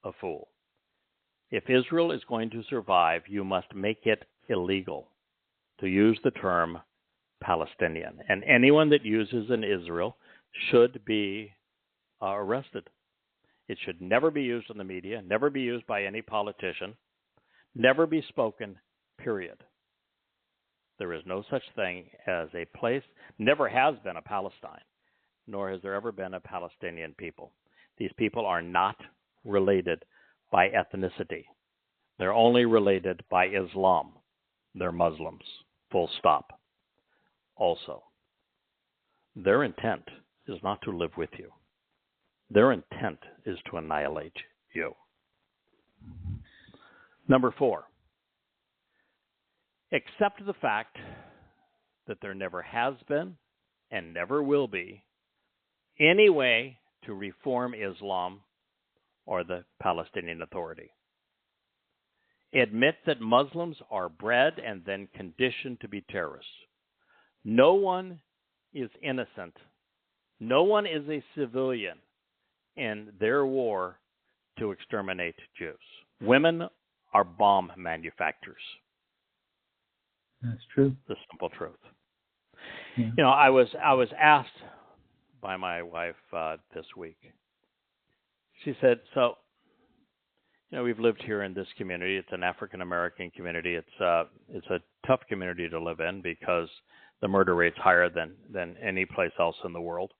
a fool. If Israel is going to survive, you must make it illegal to use the term Palestinian. And anyone that uses an Israel should be arrested. It should never be used in the media, never be used by any politician, never be spoken, period. There is no such thing as a place, never has been a Palestine, nor has there ever been a Palestinian people. These people are not related by ethnicity. They're only related by Islam. They're Muslims, full stop. Also, their intent is not to live with you. Their intent is to annihilate you. Number 4, accept the fact that there never has been and never will be any way to reform Islam or the Palestinian Authority. Admit that Muslims are bred and then conditioned to be terrorists. No one is innocent. No one is a civilian in their war to exterminate Jews. Women are bomb manufacturers. That's true. The simple truth. Yeah. You know, I was asked by my wife this week. She said, so, you know, we've lived here in this community. It's an African-American community. It's a tough community to live in because the murder rate's higher than any place else in the world.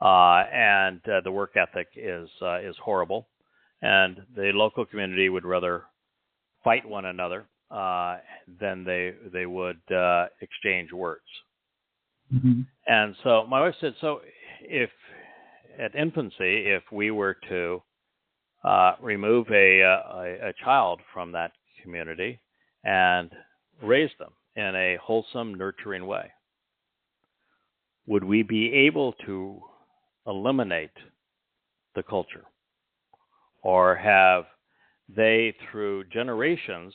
And the work ethic is horrible. And the local community would rather fight one another than they would exchange words. Mm-hmm. And so my wife said, so if at infancy, if we were to remove a child from that community and raise them in a wholesome, nurturing way, would we be able to eliminate the culture? Or have they, through generations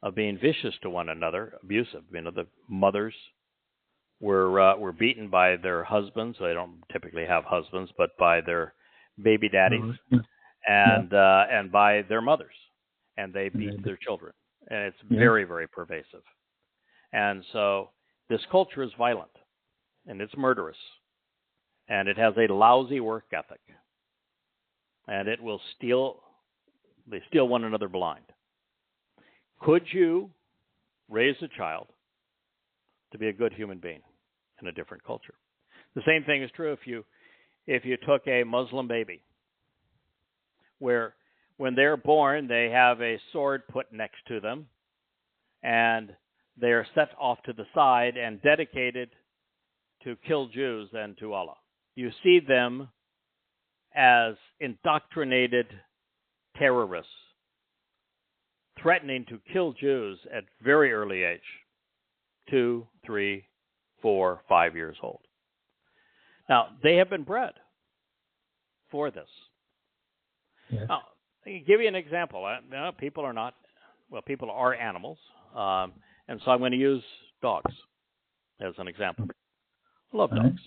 of being vicious to one another, abusive, you know, the mothers were beaten by their husbands. They don't typically have husbands, but by their baby daddies and by their mothers, and they beat their children, and it's very, very pervasive. And so this culture is violent, and it's murderous, and it has a lousy work ethic, and it will they steal one another blind. Could you raise a child to be a good human being in a different culture? The same thing is true if you took a Muslim baby, where when they're born, they have a sword put next to them, and they are set off to the side and dedicated to kill Jews and to Allah. You see them as indoctrinated terrorists, threatening to kill Jews at very early age, 2, 3, 4, 5 years old. Now, they have been bred for this. Yes. Now, I can give you an example. People are animals, and so I'm going to use dogs as an example. I love dogs.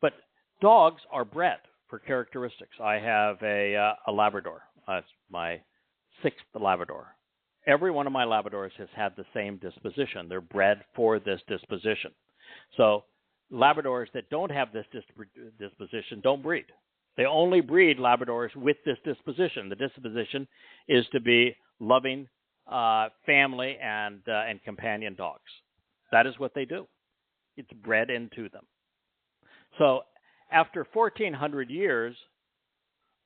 But dogs are bred for characteristics. I have a Labrador. That's my 6th Labrador. Every one of my Labradors has had the same disposition. They're bred for this disposition. So Labradors that don't have this disposition don't breed. They only breed Labradors with this disposition. The disposition is to be loving family and companion dogs. That is what they do. It's bred into them. So after 1,400 years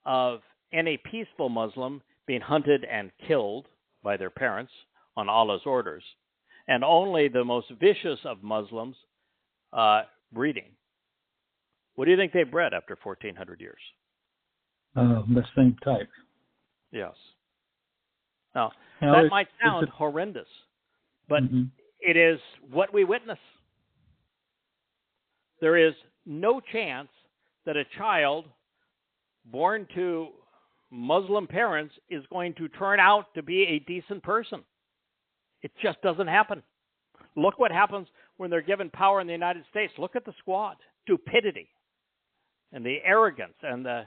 of any peaceful Muslim being hunted and killed by their parents on Allah's orders, and only the most vicious of Muslims breeding, what do you think they bred after 1,400 years? The same type. Yes. Now that might sound horrendous, but it is what we witness. There is no chance that a child born to Muslim parents is going to turn out to be a decent person. It just doesn't happen. Look what happens when they're given power in the United States. Look at the squad. Stupidity and the arrogance and the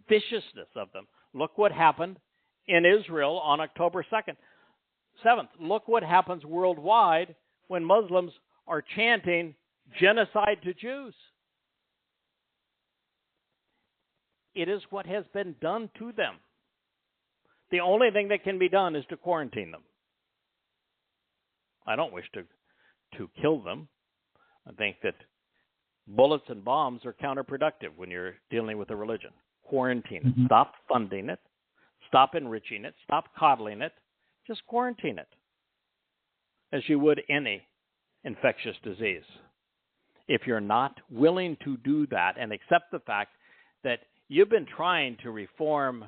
viciousness of them. Look what happened in Israel on October 7th. Look what happens worldwide when Muslims are chanting genocide to Jews. It is what has been done to them. The only thing that can be done is to quarantine them. I don't wish to kill them. I think that bullets and bombs are counterproductive when you're dealing with a religion. Quarantine it. Stop funding it. Stop enriching it. Stop coddling it. Just quarantine it, as you would any infectious disease. If you're not willing to do that and accept the fact that you've been trying to reform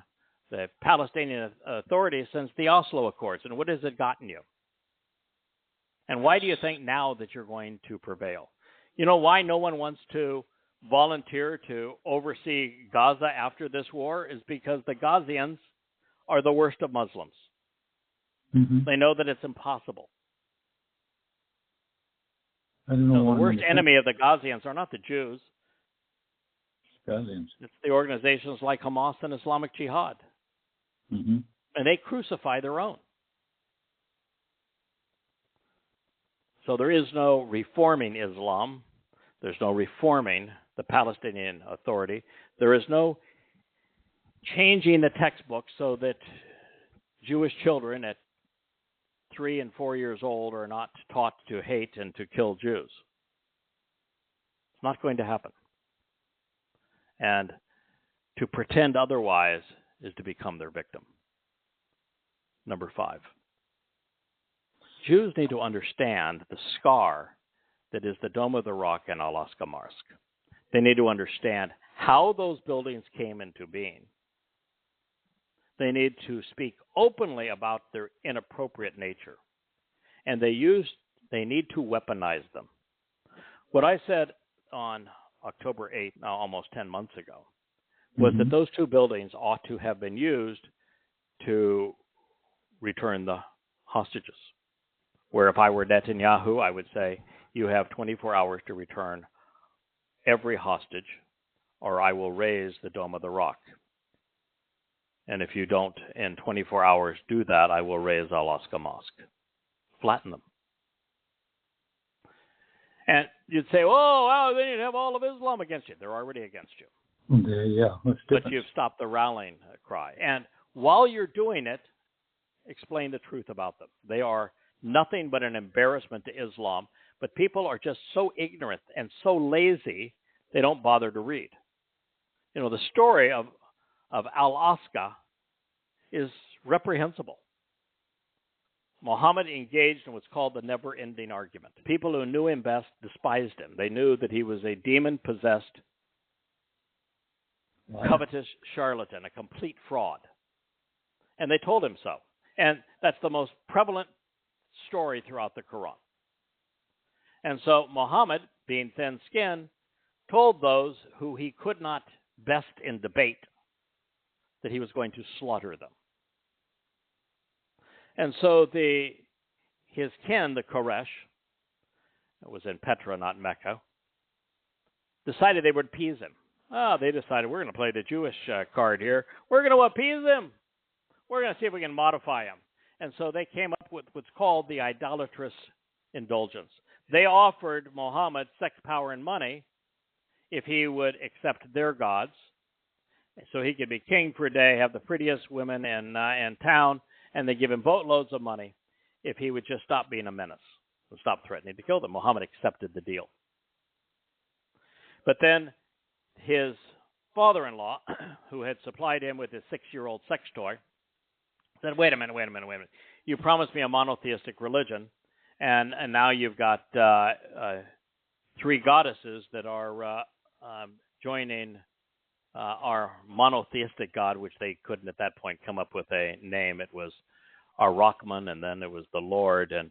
the Palestinian Authority since the Oslo Accords, and what has it gotten you? And why do you think now that you're going to prevail? You know why no one wants to volunteer to oversee Gaza after this war is because the Gazians are the worst of Muslims. They know that it's impossible. I don't know. The worst enemy of the Gazians are not the Jews. Gazians. It's the organizations like Hamas and Islamic Jihad. And they crucify their own. So there is no reforming Islam. There's no reforming the Palestinian Authority. There is no changing the textbook so that Jewish children at 3 and 4 years old are not taught to hate and to kill Jews. It's not going to happen. And to pretend otherwise is to become their victim. Number 5. Jews need to understand the scar that is the Dome of the Rock and Al-Aqsa Mosque. They need to understand how those buildings came into being. They need to speak openly about their inappropriate nature. And they need to weaponize them. What I said on October 8th, now almost 10 months ago, was that those two buildings ought to have been used to return the hostages. Where if I were Netanyahu, I would say, you have 24 hours to return every hostage, or I will raise the Dome of the Rock. And if you don't in 24 hours do that, I will raise Al-Aqsa Mosque. Flatten them. And you'd say, oh, then you'd have all of Islam against you. They're already against you. Yeah, but you've stopped the rallying cry. And while you're doing it, explain the truth about them. They are nothing but an embarrassment to Islam, but people are just so ignorant and so lazy, they don't bother to read. You know, the story of Al-Aqsa is reprehensible. Muhammad engaged in what's called the never-ending argument. People who knew him best despised him. They knew that he was a demon-possessed, covetous charlatan, a complete fraud. And they told him so. And that's the most prevalent story throughout the Quran. And so Muhammad, being thin-skinned, told those who he could not best in debate that he was going to slaughter them. And so his kin, the Quraysh, it was in Petra, not Mecca, decided they would appease him. They decided, we're going to play the Jewish card here. We're going to appease him. We're going to see if we can modify him. And so they came up with what's called the idolatrous indulgence. They offered Muhammad sex, power, and money if he would accept their gods. so he could be king for a day, have the prettiest women in town, and they give him boatloads of money if he would just stop being a menace and stop threatening to kill them. Muhammad accepted the deal. But then his father-in-law, who had supplied him with his 6-year-old sex toy, said, wait a minute. You promised me a monotheistic religion, and now you've got 3 goddesses that are joining our monotheistic God, which they couldn't at that point come up with a name. It was Ar-Rahman, and then it was the Lord, and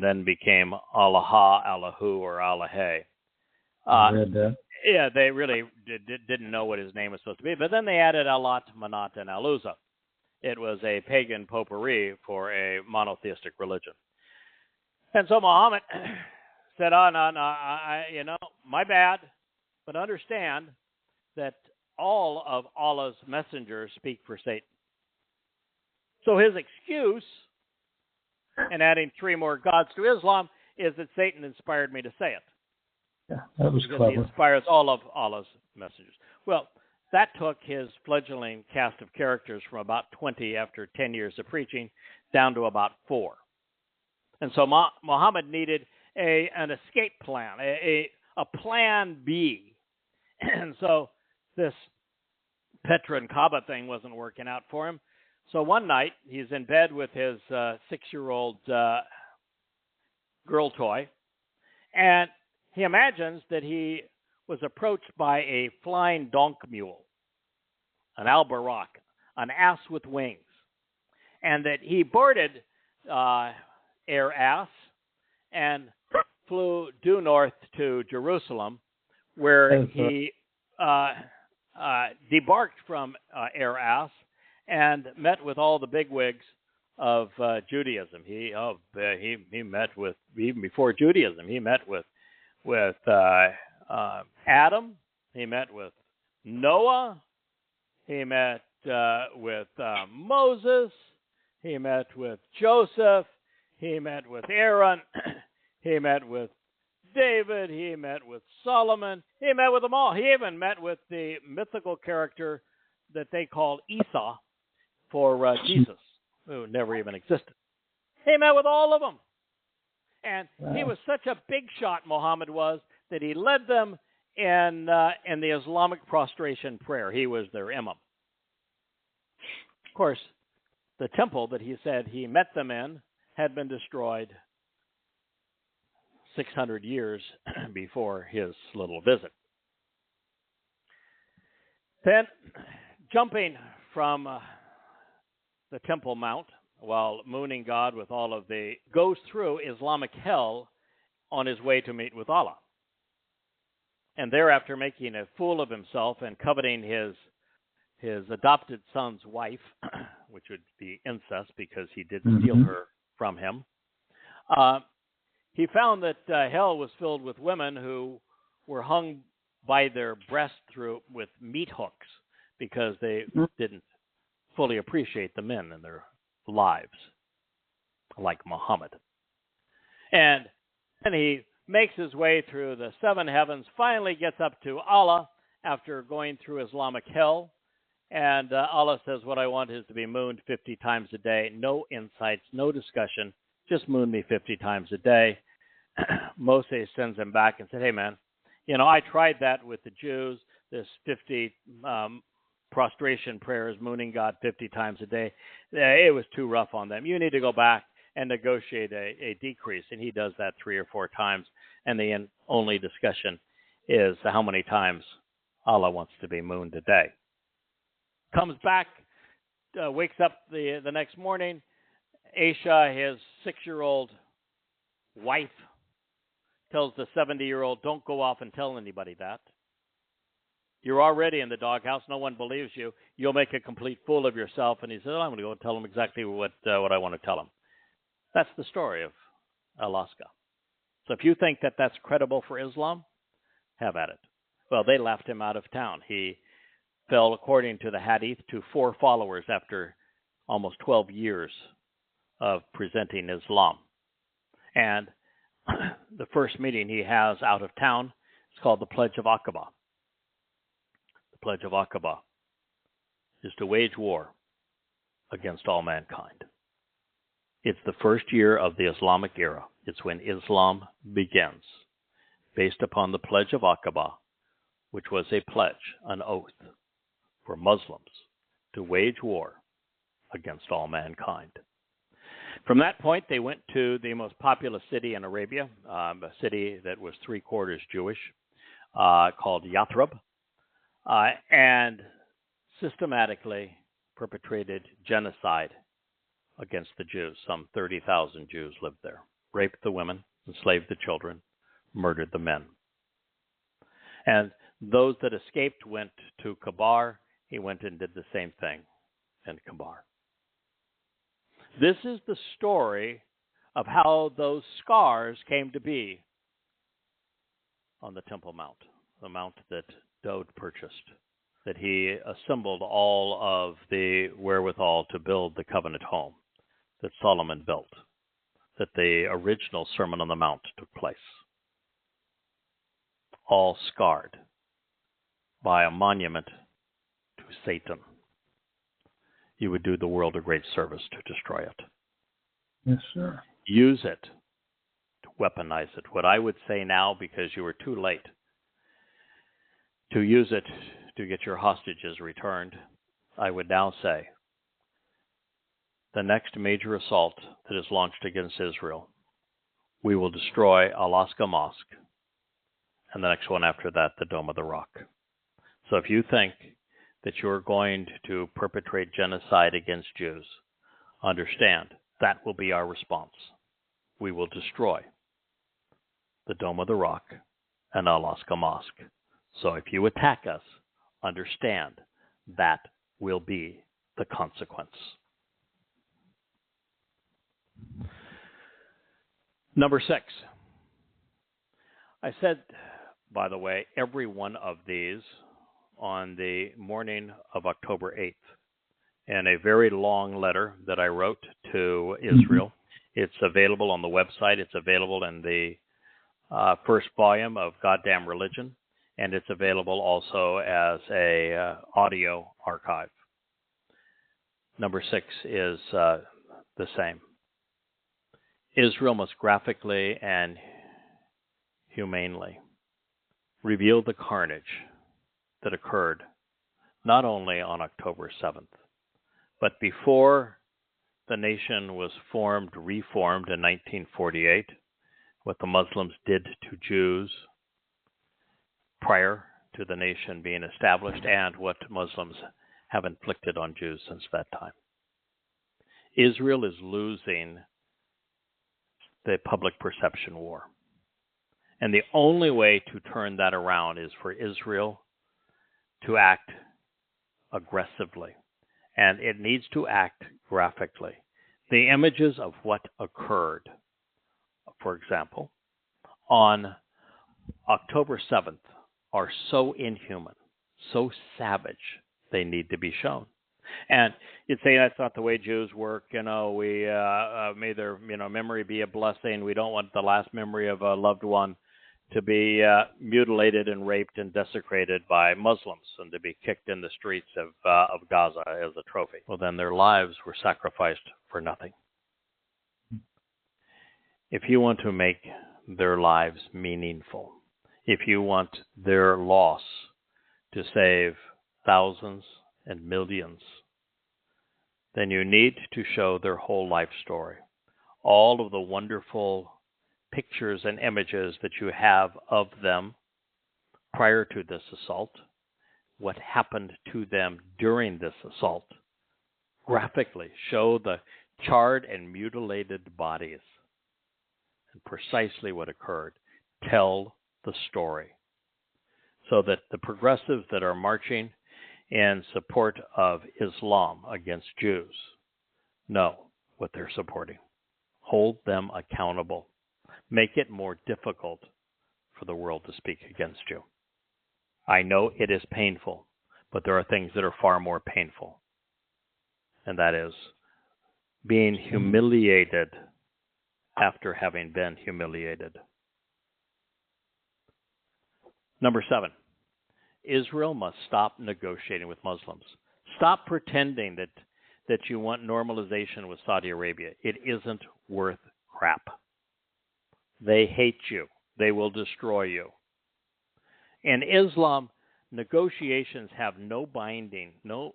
then became Allah, Allahu, or Allahe. I read that. Yeah, they really didn't know what his name was supposed to be. But then they added Alat, Manat, and Al-Uzza. It was a pagan potpourri for a monotheistic religion. And so Muhammad said, oh, no, my bad, but understand that all of Allah's messengers speak for Satan. So his excuse in adding 3 more gods to Islam is that Satan inspired me to say it. Yeah, that was because clever. he inspires all of Allah's messengers. Well, that took his fledgling cast of characters from about 20 after 10 years of preaching down to about 4. And so Muhammad needed an escape plan, a plan B. And so this Petra and Kaaba thing wasn't working out for him. So one night, he's in bed with his 6-year-old girl toy, and he imagines that he was approached by a flying donk mule, an al-Barak, an ass with wings, and that he boarded Air Ass and flew due north to Jerusalem, where he debarked from Air Ass and met with all the bigwigs of Judaism. He met with, even before Judaism, he met with Adam, he met with Noah, he met with Moses, he met with Joseph, he met with Aaron, he met with David, he met with Solomon, he met with them all. He even met with the mythical character that they called Esau for Jesus, who never even existed. He met with all of them. And he was such a big shot, Muhammad was, that he led them in the Islamic prostration prayer. He was their imam. Of course, the temple that he said he met them in had been destroyed 600 years before his little visit. Then, jumping from the Temple Mount, while mooning God with all of goes through Islamic hell on his way to meet with Allah. And thereafter making a fool of himself and coveting his adopted son's wife, which would be incest because he did steal her from him. He found that hell was filled with women who were hung by their breast with meat hooks because they didn't fully appreciate the men in their lives, like Muhammad. And then he makes his way through the 7 heavens, finally gets up to Allah after going through Islamic hell. And Allah says, what I want is to be mooned 50 times a day. No insights, no discussion. Just moon me 50 times a day. Moses sends him back and said, hey, man, I tried that with the Jews, this 50 prostration prayers, mooning God 50 times a day. It was too rough on them. You need to go back and negotiate a decrease. And he does that 3 or 4 times. And the only discussion is how many times Allah wants to be mooned a day. Comes back, wakes up the next morning. Aisha, his 6-year-old wife, tells the 70-year-old, don't go off and tell anybody that. You're already in the doghouse. No one believes you. You'll make a complete fool of yourself. And he said, I'm going to go tell him exactly what I want to tell him. That's the story of Al-Aqsa. So if you think that that's credible for Islam, have at it. Well, they left him out of town. He fell, according to the Hadith, to 4 followers after almost 12 years of presenting Islam. And the first meeting he has out of town is called the Pledge of Aqaba. The Pledge of Aqaba. is to wage war against all mankind. It's the first year of the Islamic era. It's when Islam begins, based upon the Pledge of Aqaba, which was a pledge, an oath for Muslims to wage war against all mankind. From that point, they went to the most populous city in Arabia, a city that was three-quarters Jewish, called Yathrib, and systematically perpetrated genocide against the Jews. Some 30,000 Jews lived there, raped the women, enslaved the children, murdered the men. And those that escaped went to Kabar. He went and did the same thing in Kabar. This is the story of how those scars came to be on the Temple Mount, the mount that Dowd purchased, that he assembled all of the wherewithal to build the covenant home that Solomon built, that the original Sermon on the Mount took place. All scarred by a monument to Satan. You would do the world a great service to destroy it. Yes, sir. Use it to weaponize it. What I would say now, because you were too late to use it to get your hostages returned, I would now say the next major assault that is launched against Israel, we will destroy Al-Aqsa Mosque, and the next one after that, the Dome of the Rock. So if you think that you're going to perpetrate genocide against Jews, understand that will be our response. We will destroy the Dome of the Rock and Al-Aqsa Mosque. So if you attack us, understand that will be the consequence. Number 6. I said, by the way, every one of these on the morning of October 8th in a very long letter that I wrote to Israel. It's available on the website. It's available in the first volume of Goddamn Religion, and it's available also as a audio archive. Number 6 is the same. Israel must graphically and humanely reveal the carnage that occurred not only on October 7th, but before the nation was reformed in 1948, what the Muslims did to Jews prior to the nation being established, and what Muslims have inflicted on Jews since that time. Israel is losing the public perception war. And the only way to turn that around is for Israel to act aggressively. And it needs to act graphically. The images of what occurred, for example, on October 7th are so inhuman, so savage, they need to be shown. And you'd say that's not the way Jews work. We may their memory be a blessing. We don't want the last memory of a loved one to be mutilated and raped and desecrated by Muslims and to be kicked in the streets of Gaza as a trophy. Well, then their lives were sacrificed for nothing. If you want to make their lives meaningful, if you want their loss to save thousands and millions, then you need to show their whole life story. All of the wonderful pictures and images that you have of them prior to this assault, what happened to them during this assault, graphically show the charred and mutilated bodies and precisely what occurred. Tell the story so that the progressives that are marching in support of Islam against Jews know what they're supporting. Hold them accountable. Make it more difficult for the world to speak against you. I know it is painful, but there are things that are far more painful. And that is being humiliated after having been humiliated. Number 7, Israel must stop negotiating with Muslims. Stop pretending that you want normalization with Saudi Arabia. It isn't worth crap. They hate you. They will destroy you. In Islam, negotiations have no binding, no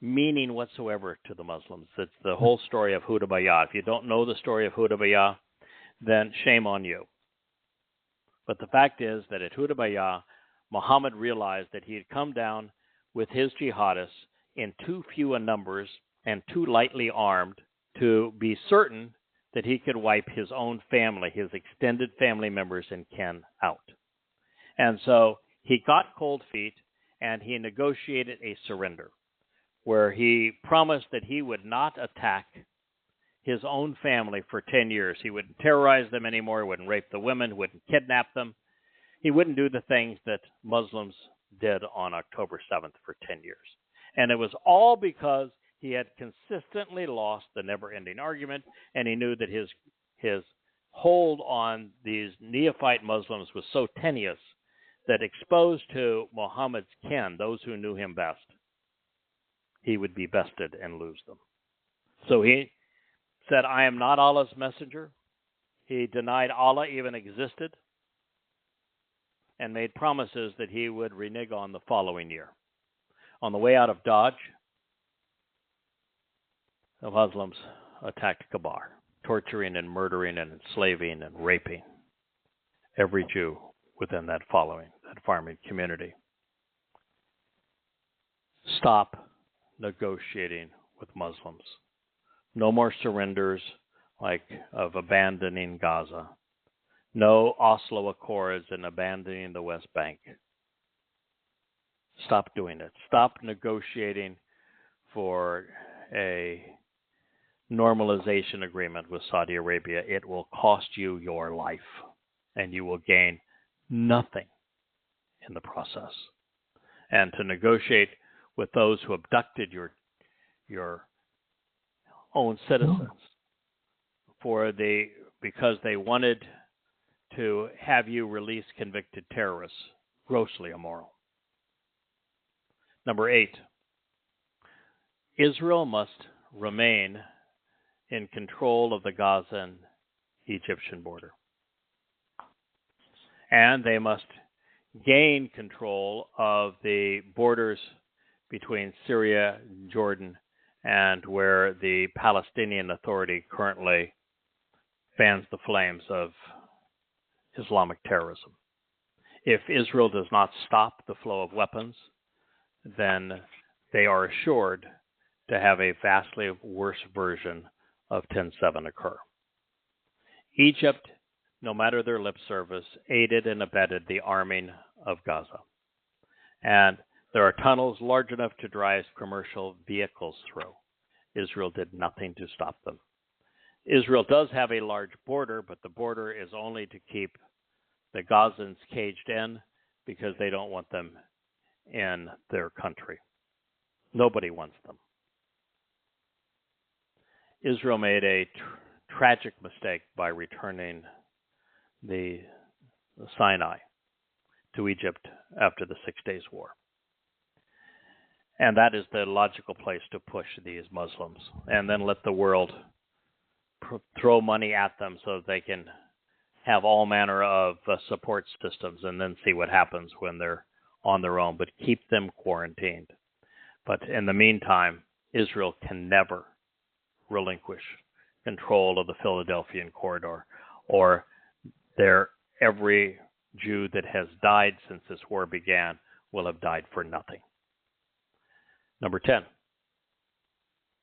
meaning whatsoever to the Muslims. It's the whole story of Ḥudaybiyah. If you don't know the story of Ḥudaybiyah, then shame on you. But the fact is that at Ḥudaybiyah, Muhammad realized that he had come down with his jihadists in too few in numbers and too lightly armed to be certain that he could wipe his own family, his extended family members and kin out. And so he got cold feet and he negotiated a surrender where he promised that he would not attack his own family for 10 years. He wouldn't terrorize them anymore. He wouldn't rape the women. He wouldn't kidnap them. He wouldn't do the things that Muslims did on October 7th for 10 years. And it was all because he had consistently lost the never-ending argument, and he knew that his hold on these neophyte Muslims was so tenuous that exposed to Muhammad's kin, those who knew him best, he would be bested and lose them. So he said, I am not Allah's messenger. He denied Allah even existed and made promises that he would renege on the following year. On the way out of Dodge, the Muslims attacked Kabar, torturing and murdering and enslaving and raping every Jew within that farming community. Stop negotiating with Muslims. No more surrenders like of abandoning Gaza. No Oslo Accords and abandoning the West Bank. Stop doing it. Stop negotiating for a normalization agreement with Saudi Arabia. It will cost you your life, and you will gain nothing in the process. And to negotiate with those who abducted your own citizens because they wanted to have you release convicted terrorists, grossly immoral. Number 8, Israel must remain in control of the Gaza and Egyptian border. And they must gain control of the borders between Syria, Jordan, and where the Palestinian Authority currently fans the flames of Islamic terrorism. If Israel does not stop the flow of weapons, then they are assured to have a vastly worse version of 10/7 occur. Egypt, no matter their lip service, aided and abetted the arming of Gaza. And there are tunnels large enough to drive commercial vehicles through. Israel did nothing to stop them. Israel does have a large border, but the border is only to keep the Gazans caged in because they don't want them in their country. Nobody wants them. Israel made a tragic mistake by returning the Sinai to Egypt after the 6 Days War. And that is the logical place to push these Muslims and then let the world throw money at them so they can have all manner of support systems and then see what happens when they're on their own, but keep them quarantined. But in the meantime, Israel can never relinquish control of the Philadelphian corridor, or every Jew that has died since this war began will have died for nothing. Number 10,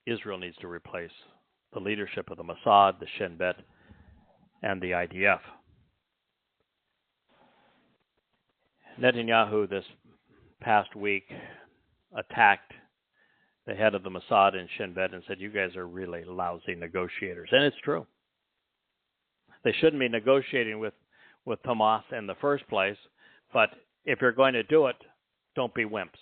Israel needs to replace the leadership of the Mossad, the Shin Bet, and the IDF. Netanyahu this past week attacked the head of the Mossad and Shin Bet and said, you guys are really lousy negotiators. And it's true. They shouldn't be negotiating with Hamas in the first place, but if you're going to do it, don't be wimps.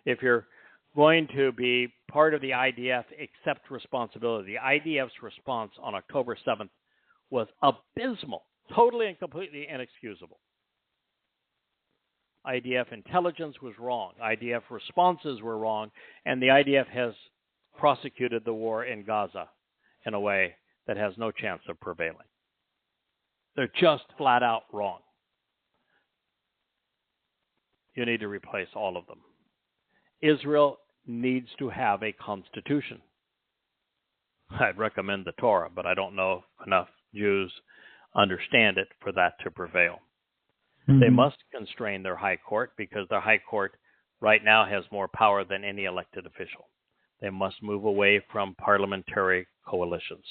If you're going to be part of the IDF, accept responsibility. The IDF's response on October 7th was abysmal, totally and completely inexcusable. IDF intelligence was wrong. IDF responses were wrong. And the IDF has prosecuted the war in Gaza in a way that has no chance of prevailing. They're just flat out wrong. You need to replace all of them. Israel needs to have a constitution. I'd recommend the Towrah, but I don't know if enough Jews understand it for that to prevail. Mm-hmm. They must constrain their high court because their high court right now has more power than any elected official. They must move away from parliamentary coalitions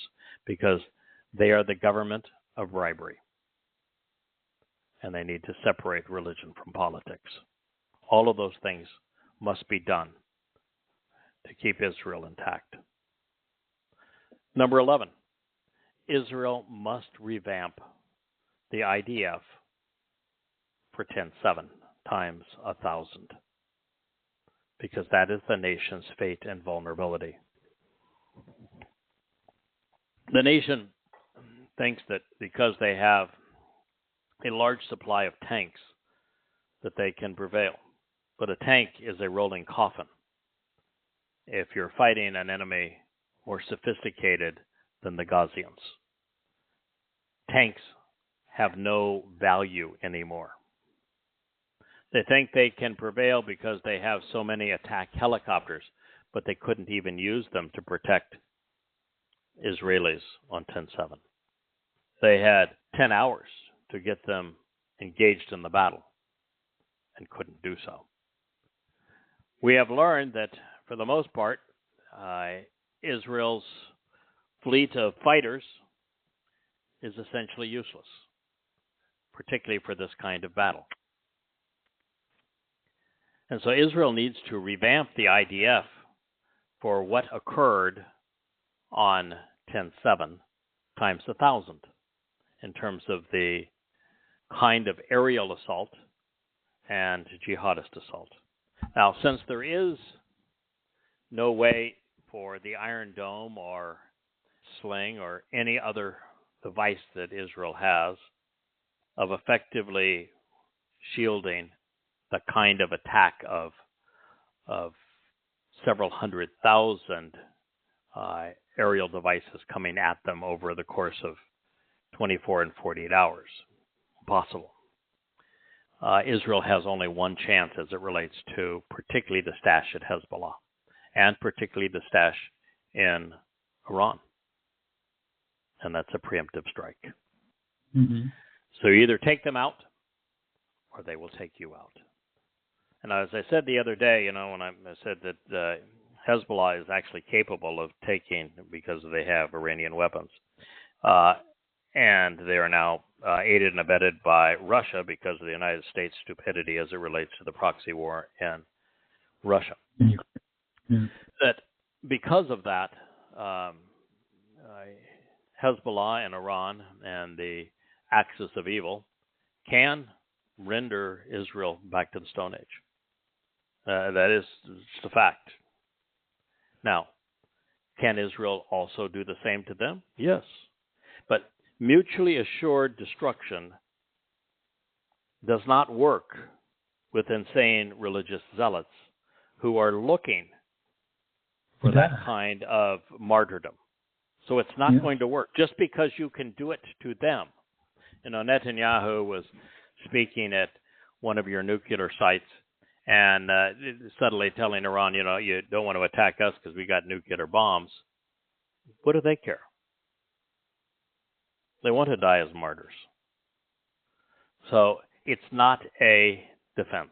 because they are the government of bribery. And they need to separate religion from politics. All of those things must be done to keep Israel intact. Number 11, Israel must revamp the IDF for 10-7 times 1,000, because that is the nation's fate and vulnerability. The nation thinks that because they have a large supply of tanks that they can prevail. But a tank is a rolling coffin. If you're fighting an enemy more sophisticated than the Gazians, tanks have no value anymore. They think they can prevail because they have so many attack helicopters, but they couldn't even use them to protect Israelis on 10-7. They had 10 hours to get them engaged in the battle and couldn't do so. We have learned that, for the most part, Israel's fleet of fighters is essentially useless, particularly for this kind of battle. And so Israel needs to revamp the IDF for what occurred on 10-7 times 1,000 in terms of the kind of aerial assault and jihadist assault. Now, since there is no way for the Iron Dome or sling or any other device that Israel has of effectively shielding the kind of attack of several 100,000 aerial devices coming at them over the course of 24 and 48 hours. Impossible. Israel has only one chance as it relates to particularly the stash at Hezbollah and particularly the stash in Iran. And that's a preemptive strike. Mm-hmm. So you either take them out or they will take you out. And as I said the other day, when I said that Hezbollah is actually capable of taking, because they have Iranian weapons, and they are now aided and abetted by Russia because of the United States' stupidity as it relates to the proxy war in Russia. Mm-hmm. That because of that, Hezbollah and Iran and the axis of evil can render Israel back to the Stone Age. That is just a fact. Now, can Israel also do the same to them? Yes. But mutually assured destruction does not work with insane religious zealots who are looking for that kind of martyrdom. So it's not going to work just because you can do it to them. Netanyahu was speaking at one of your nuclear sites and suddenly telling Iran, you don't want to attack us because we got nuclear bombs. What do they care? They want to die as martyrs. So it's not a defense.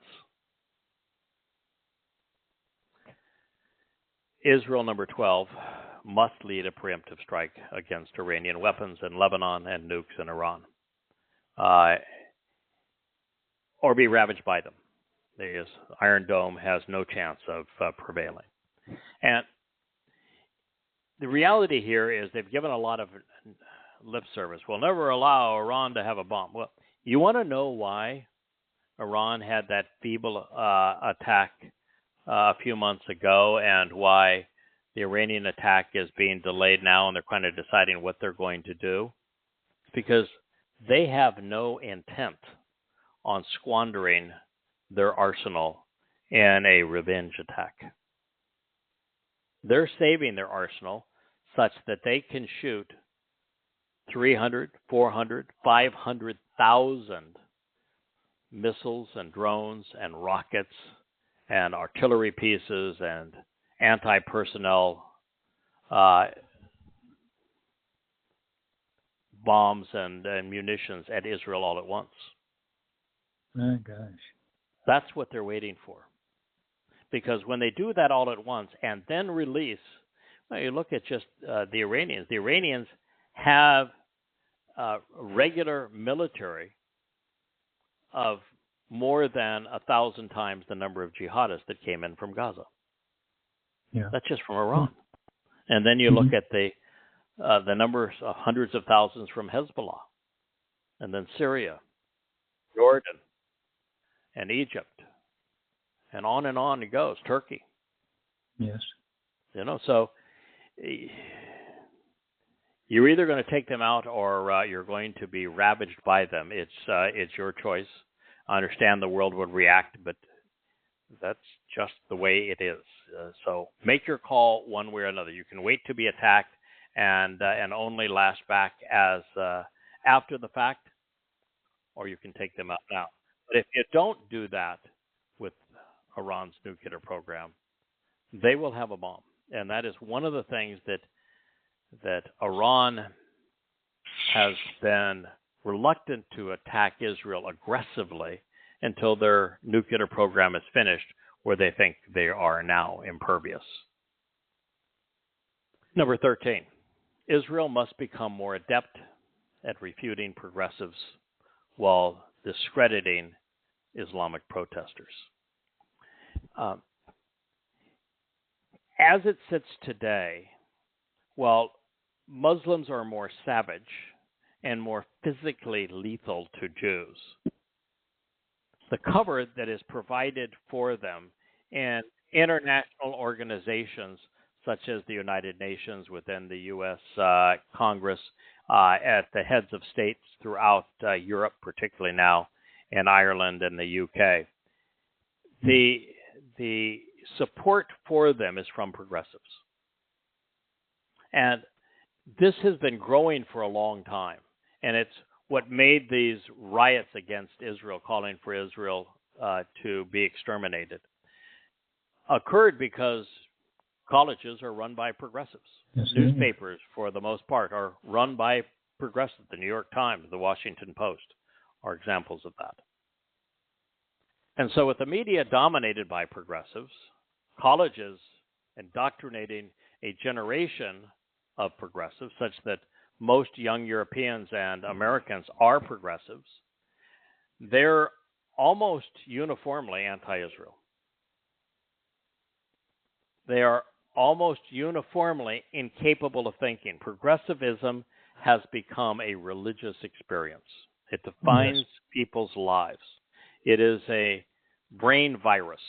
Israel, number 12, must lead a preemptive strike against Iranian weapons in Lebanon and nukes in Iran, or be ravaged by them. The Iron Dome has no chance of prevailing. And the reality here is they've given a lot of lip service. We'll never allow Iran to have a bomb. Well, you want to know why Iran had that feeble attack a few months ago and why the Iranian attack is being delayed now and they're kind of deciding what they're going to do? Because they have no intent on squandering their arsenal in a revenge attack. They're saving their arsenal such that they can shoot 300, 400, 500,000 missiles and drones and rockets and artillery pieces and anti-personnel bombs and munitions at Israel all at once. My gosh. That's what they're waiting for. Because when they do that all at once and then release, well, you look at just the Iranians. The Iranians have regular military of more than 1,000 times the number of jihadists that came in from Gaza. Yeah. That's just from Iran. And then you look at the numbers of hundreds of thousands from Hezbollah, and then Syria, Jordan, and Egypt, and on it goes. Turkey. Yes. So you're either going to take them out or you're going to be ravaged by them. It's your choice. I understand the world would react, but that's just the way it is. So make your call one way or another. You can wait to be attacked and only lash back as after the fact, or you can take them out now. But if you don't do that with Iran's nuclear program, they will have a bomb. And that is one of the things that Iran has been reluctant to attack Israel aggressively until their nuclear program is finished, where they think they are now impervious. Number 13, Israel must become more adept at refuting progressives while discrediting Islamic protesters. As it sits today, while Muslims are more savage and more physically lethal to Jews, the cover that is provided for them in international organizations such as the United Nations, within the U.S. Congress, at the heads of states throughout Europe, particularly now, and Ireland and the U.K., the support for them is from progressives. And this has been growing for a long time. And it's what made these riots against Israel, calling for Israel to be exterminated, occurred because colleges are run by progressives. Yes, Newspapers, for the most part, are run by progressives. The New York Times, the Washington Post are examples of that. And so with the media dominated by progressives, colleges indoctrinating a generation of progressives, such that most young Europeans and Americans are progressives, they're almost uniformly anti-Israel. They are almost uniformly incapable of thinking. Progressivism has become a religious experience. It defines people's lives. It is a brain virus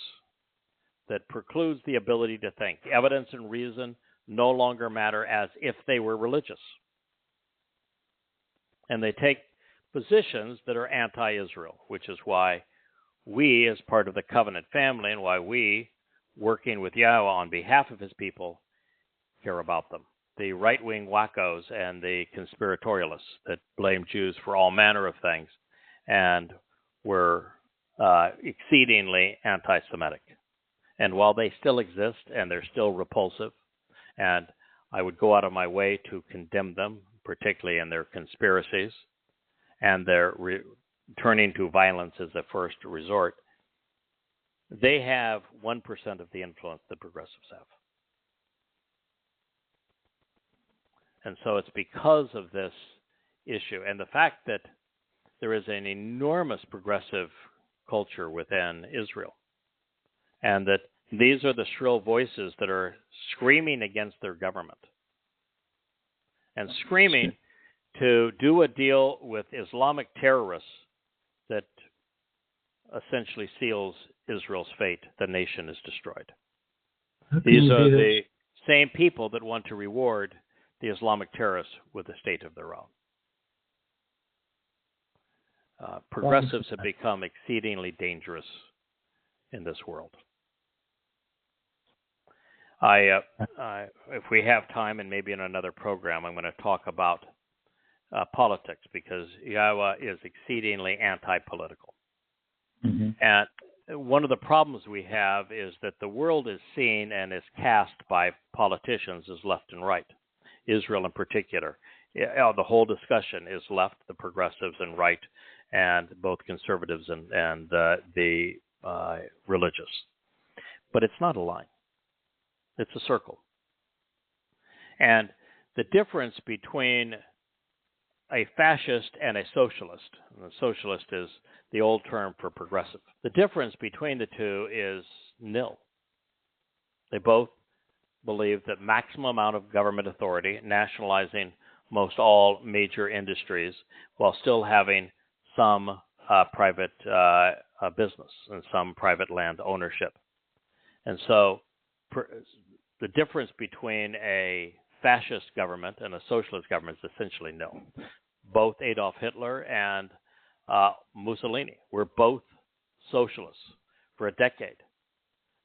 that precludes the ability to think. Evidence and reason no longer matter as if they were religious. And they take positions that are anti-Israel, which is why we, as part of the covenant family, and why we, working with Yahowah on behalf of his people, care about them. The right-wing wackos and the conspiratorialists that blame Jews for all manner of things and were exceedingly anti-Semitic. And while they still exist and they're still repulsive, and I would go out of my way to condemn them, particularly in their conspiracies and their turning to violence as a first resort, they have 1% of the influence that progressives have. And so it's because of this issue and the fact that there is an enormous progressive culture within Israel, and that these are the shrill voices that are screaming against their government and screaming to do a deal with Islamic terrorists that essentially seals Israel's fate. The nation is destroyed. These are the same people that want to reward the Islamic terrorists with a state of their own. Progressives have become exceedingly dangerous in this world. If we have time, and maybe in another program, I'm going to talk about politics, because Yahowah is exceedingly anti-political. Mm-hmm. And one of the problems we have is that the world is seen and is cast by politicians as left and right, Israel in particular. The whole discussion is left, the progressives, and right, and both conservatives and the religious. But it's not a line. It's a circle. And the difference between a fascist and a socialist, and the socialist is the old term for progressive, the difference between the two is nil. They both believe that maximum amount of government authority, nationalizing most all major industries while still having some private business and some private land ownership. And so the difference between a fascist government and a socialist government is essentially nil. Both Adolf Hitler and Mussolini were both socialists for a decade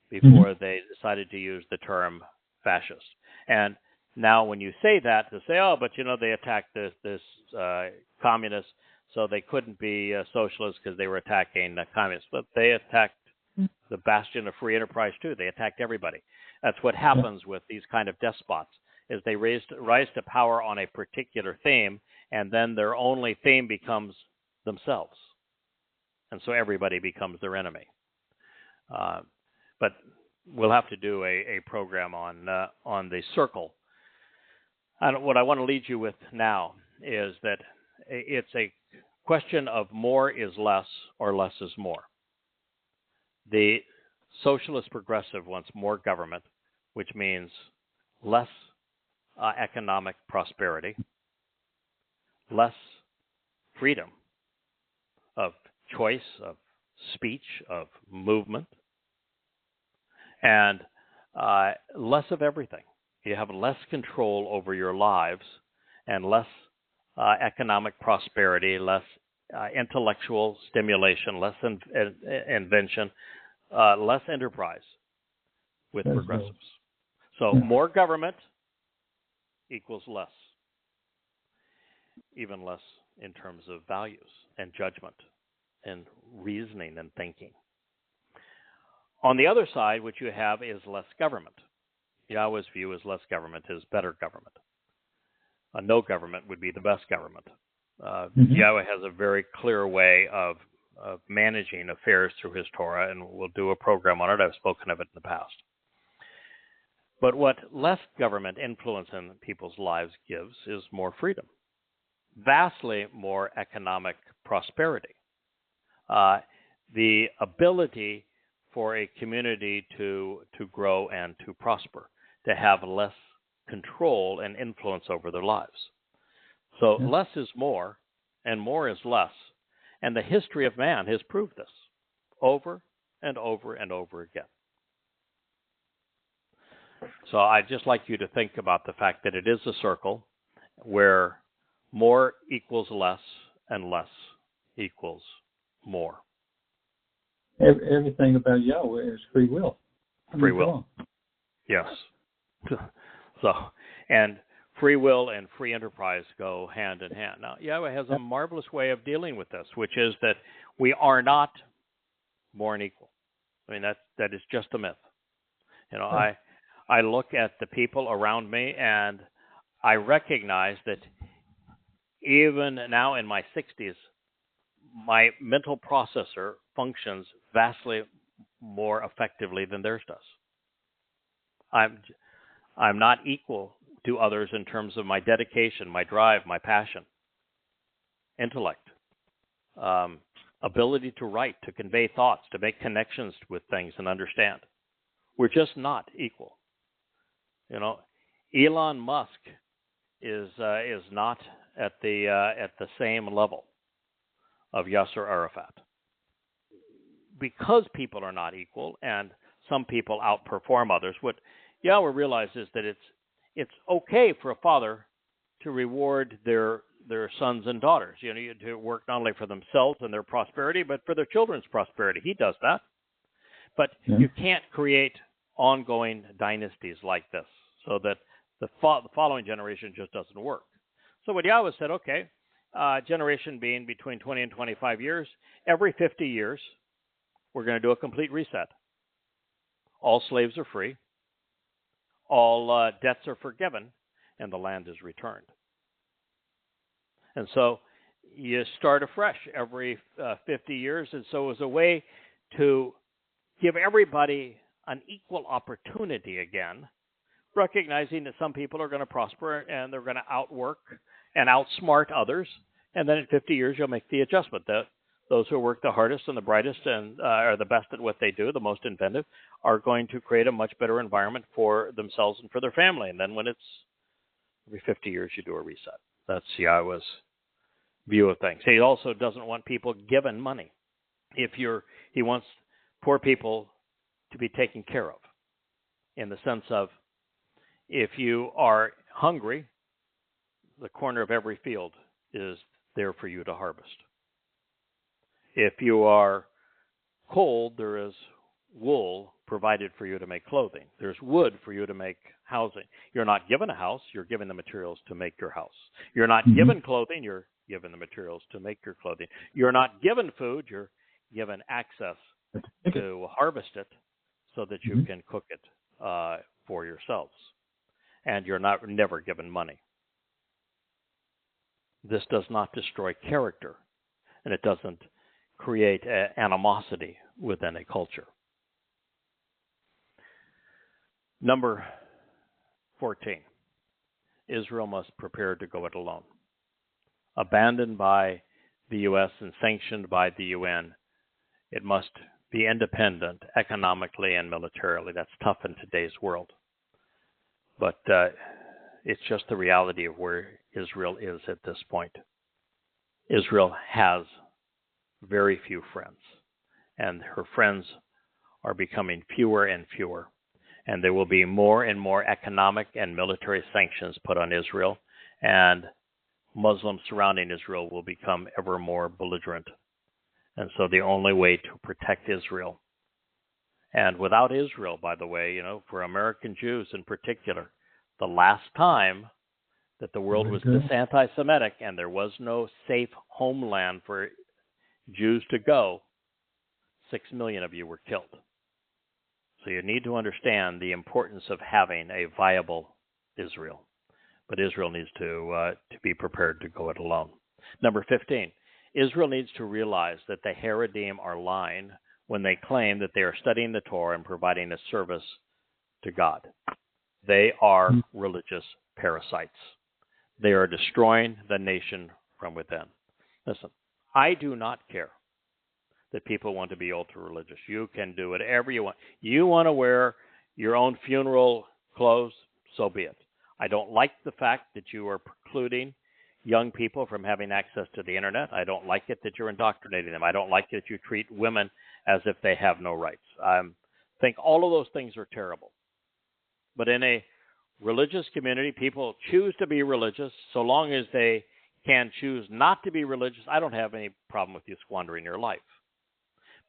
before they decided to use the term fascist. And now when you say that, to say, oh, but they attacked this communists, so they couldn't be socialists because they were attacking communists. But they attacked the bastion of free enterprise too. They attacked everybody. That's what happens with these kind of despots, is they rise to power on a particular theme, and then their only theme becomes themselves. And so everybody becomes their enemy. But we'll have to do a program on the circle. And what I want to lead you with now is that it's a question of more is less or less is more. The socialist progressive wants more government, which means less economic prosperity, less freedom of choice, of speech, of movement, and less of everything. You have less control over your lives and less economic prosperity, less intellectual stimulation, less invention, less enterprise with progressives. So more government equals less, even less in terms of values and judgment and reasoning and thinking. On the other side, what you have is less government. Yahowah's view is less government is better government. No government would be the best government. Yahowah has a very clear way of managing affairs through his Towrah, and we'll do a program on it. I've spoken of it in the past. But what less government influence in people's lives gives is more freedom, vastly more economic prosperity, the ability for a community to grow and to prosper, to have less control and influence over their lives. So less is more, and more is less. And the history of man has proved this over and over and over again. So I'd just like you to think about the fact that it is a circle where more equals less and less equals more. Everything about Yahowah is free will. Free will. Yes. So, and free will and free enterprise go hand in hand. Now, Yahowah has a marvelous way of dealing with this, which is that we are not born equal. I mean, that is just a myth. I look at the people around me and I recognize that even now in my 60s, my mental processor functions vastly more effectively than theirs does. I'm not equal to others in terms of my dedication, my drive, my passion, intellect, ability to write, to convey thoughts, to make connections with things and understand. We're just not equal. Elon Musk is not at the same level of Yasser Arafat, because people are not equal and some people outperform others. What Yahowah realizes that it's okay for a father to reward their sons and daughters. To work not only for themselves and their prosperity, but for their children's prosperity. He does that. But you can't create ongoing dynasties like this, so that the following generation just doesn't work. So what Yahowah said, okay, generation being between 20 and 25 years, every 50 years, we're going to do a complete reset. All slaves are free, all debts are forgiven, and the land is returned. And so you start afresh every 50 years, and so it was a way to give everybody an equal opportunity again, recognizing that some people are going to prosper and they're going to outwork and outsmart others, and then in 50 years you'll make the adjustment that those who work the hardest and the brightest and are the best at what they do, the most inventive, are going to create a much better environment for themselves and for their family. And then when it's every 50 years, you do a reset. That's Yahowah's view of things. He also doesn't want people given money. He wants poor people to be taken care of, in the sense of, if you are hungry, the corner of every field is there for you to harvest. If you are cold, there is wool provided for you to make clothing. There's wood for you to make housing. You're not given a house, you're given the materials to make your house. You're not given clothing, you're given the materials to make your clothing. You're not given food, you're given access to harvest it so that you can cook it for yourselves. And you're never given money. This does not destroy character, and it doesn't create animosity within a culture. Number 14, Israel must prepare to go it alone. Abandoned by the U.S. and sanctioned by the UN, it must be independent economically and militarily. That's tough in today's world. But it's just the reality of where Israel is at this point. Israel has very few friends, and her friends are becoming fewer and fewer. And there will be more and more economic and military sanctions put on Israel, and Muslims surrounding Israel will become ever more belligerent. And so the only way to protect Israel, and without Israel, by the way, for American Jews in particular, the last time that the world was this anti-Semitic and there was no safe homeland for Jews to go, 6 million of you were killed. So you need to understand the importance of having a viable Israel. But Israel needs to be prepared to go it alone. Number 15, Israel needs to realize that the Haredim are lying when they claim that they are studying the Torah and providing a service to God. They are religious parasites. They are destroying the nation from within. Listen, I do not care that people want to be ultra-religious. You can do whatever you want. You want to wear your own funeral clothes, so be it. I don't like the fact that you are precluding young people from having access to the internet. I don't like it that you're indoctrinating them. I don't like it that you treat women as if they have no rights. I think all of those things are terrible. But in a religious community, people choose to be religious. So long as they can choose not to be religious, I don't have any problem with you squandering your life.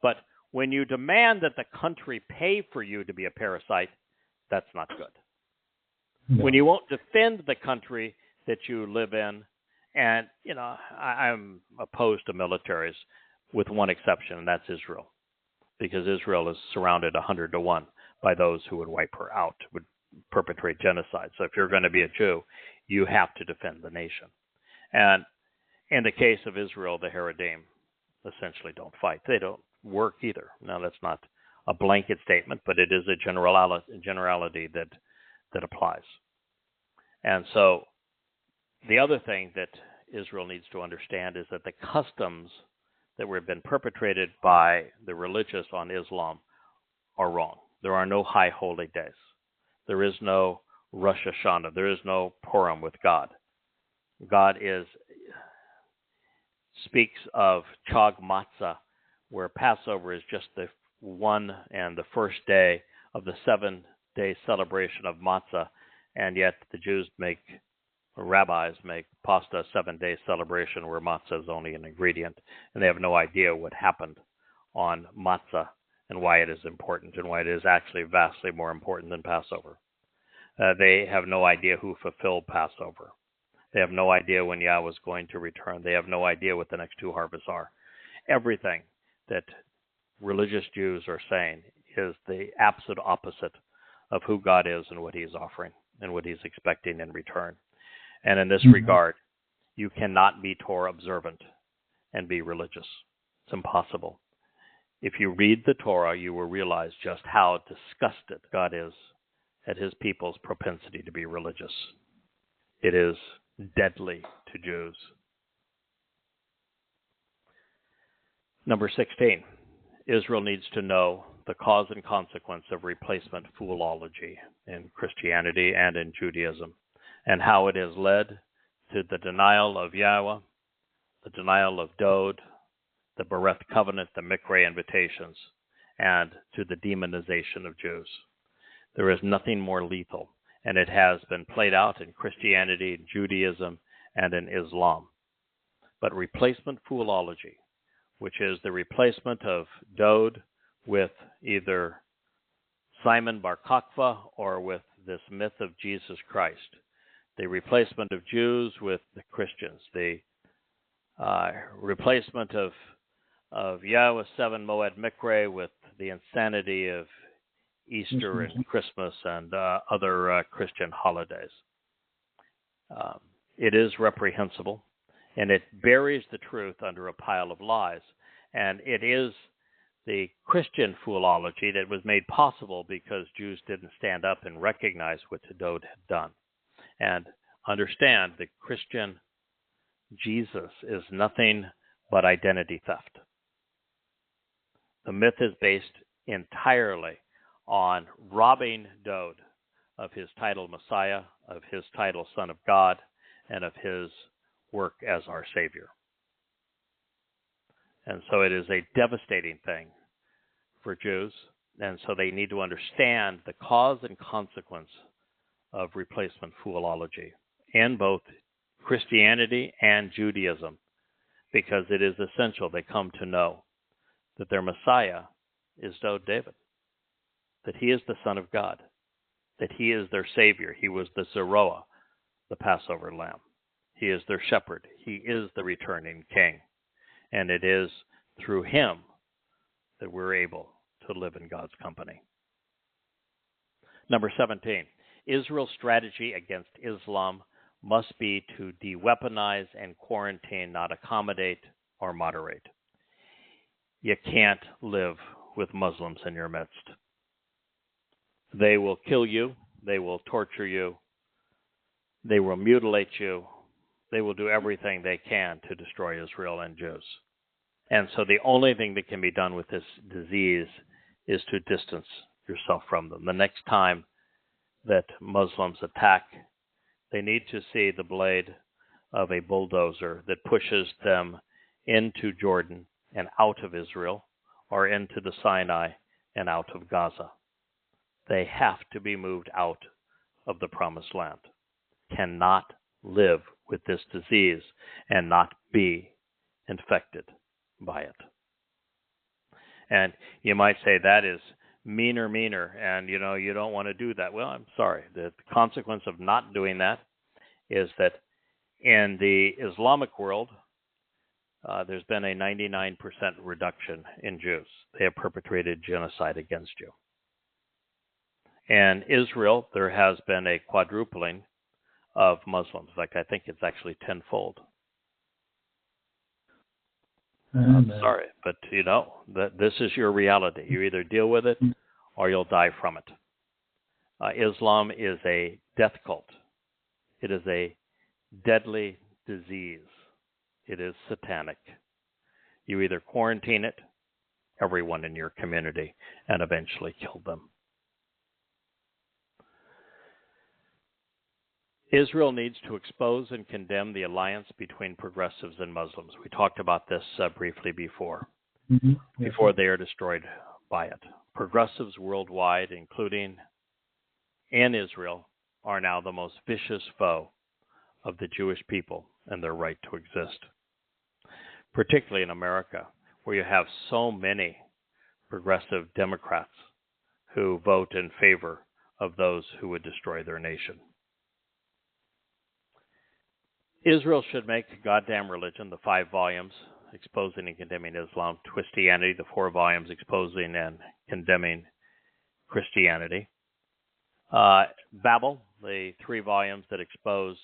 But when you demand that the country pay for you to be a parasite, that's not good. No. When you won't defend the country that you live in, and, I'm opposed to militaries with one exception, and that's Israel. Because Israel is surrounded 100 to 1 by those who would wipe her out, would perpetrate genocide. So if you're going to be a Jew, you have to defend the nation. And in the case of Israel, the Haredim essentially don't fight. They don't work either. Now, that's not a blanket statement, but it is a generality that applies. And so the other thing that Israel needs to understand is that the customs that have been perpetrated by the religious on Islam are wrong. There are no high holy days. There is no Rosh Hashanah. There is no Purim with God. God speaks of Chag Matzah, where Passover is just the one and the first day of the 7-day celebration of matzah, and yet the rabbis make pasta 7-day celebration where matzah is only an ingredient, and they have no idea what happened on matzah and why it is important and why it is actually vastly more important than Passover. They have no idea who fulfilled Passover. They have no idea when Yahweh is going to return. They have no idea what the next two harvests are. Everything that religious Jews are saying is the absolute opposite of who God is and what he is offering and what he's expecting in return. And in this regard, you cannot be Torah observant and be religious. It's impossible. If you read the Torah, you will realize just how disgusted God is at his people's propensity to be religious. It is deadly to Jews. Number 16, Israel needs to know the cause and consequence of replacement foology in Christianity and in Judaism, and how it has led to the denial of Yahweh, the denial of Dod, the Bereth covenant, the Mikra invitations, and to the demonization of Jews. There is nothing more lethal, and it has been played out in Christianity, in Judaism, and in Islam. But replacement foology, which is the replacement of Dod with either Simon Bar Kokhba or with this myth of Jesus Christ, the replacement of Jews with the Christians, the replacement of Yahweh 7 Moed Mikra with the insanity of Easter and Christmas and other Christian holidays. It is reprehensible, and it buries the truth under a pile of lies. And it is the Christian foology that was made possible because Jews didn't stand up and recognize what Dod had done. And understand that Christian Jesus is nothing but identity theft. The myth is based entirely on robbing Dod of his title Messiah, of his title Son of God, and of his work as our Savior. And so it is a devastating thing for Jews, and so they need to understand the cause and consequence of replacement foology in both Christianity and Judaism, because it is essential they come to know that their Messiah is Dod David, that he is the Son of God, that he is their Savior. He was the Zeroah, the Passover lamb. He is their shepherd. He is the returning king. And it is through him that we're able to live in God's company. Number 17, Israel's strategy against Islam must be to de-weaponize and quarantine, not accommodate or moderate. You can't live with Muslims in your midst. They will kill you. They will torture you. They will mutilate you. They will do everything they can to destroy Israel and Jews. And so the only thing that can be done with this disease is to distance yourself from them. The next time that Muslims attack, they need to see the blade of a bulldozer that pushes them into Jordan and out of Israel, or into the Sinai and out of Gaza. They have to be moved out of the Promised Land. Cannot live with this disease and not be infected by it. And you might say that is meaner, and you don't want to do that. Well, I'm sorry. The consequence of not doing that is that in the Islamic world, there's been a 99% reduction in Jews. They have perpetrated genocide against you. In Israel, there has been a quadrupling of Muslims. In fact, I think it's actually tenfold. I'm sorry, but that this is your reality. You either deal with it or you'll die from it. Islam is a death cult. It is a deadly disease. It is satanic. You either quarantine it, everyone in your community, and eventually kill them. Israel needs to expose and condemn the alliance between progressives and Muslims. We talked about this briefly before they are destroyed by it. Progressives worldwide, including in Israel, are now the most vicious foe of the Jewish people and their right to exist, particularly in America, where you have so many progressive Democrats who vote in favor of those who would destroy their nation. Israel should make Goddamn Religion, the 5 volumes exposing and condemning Islam, Christianity, the 4 volumes exposing and condemning Christianity, Babel, the 3 volumes that expose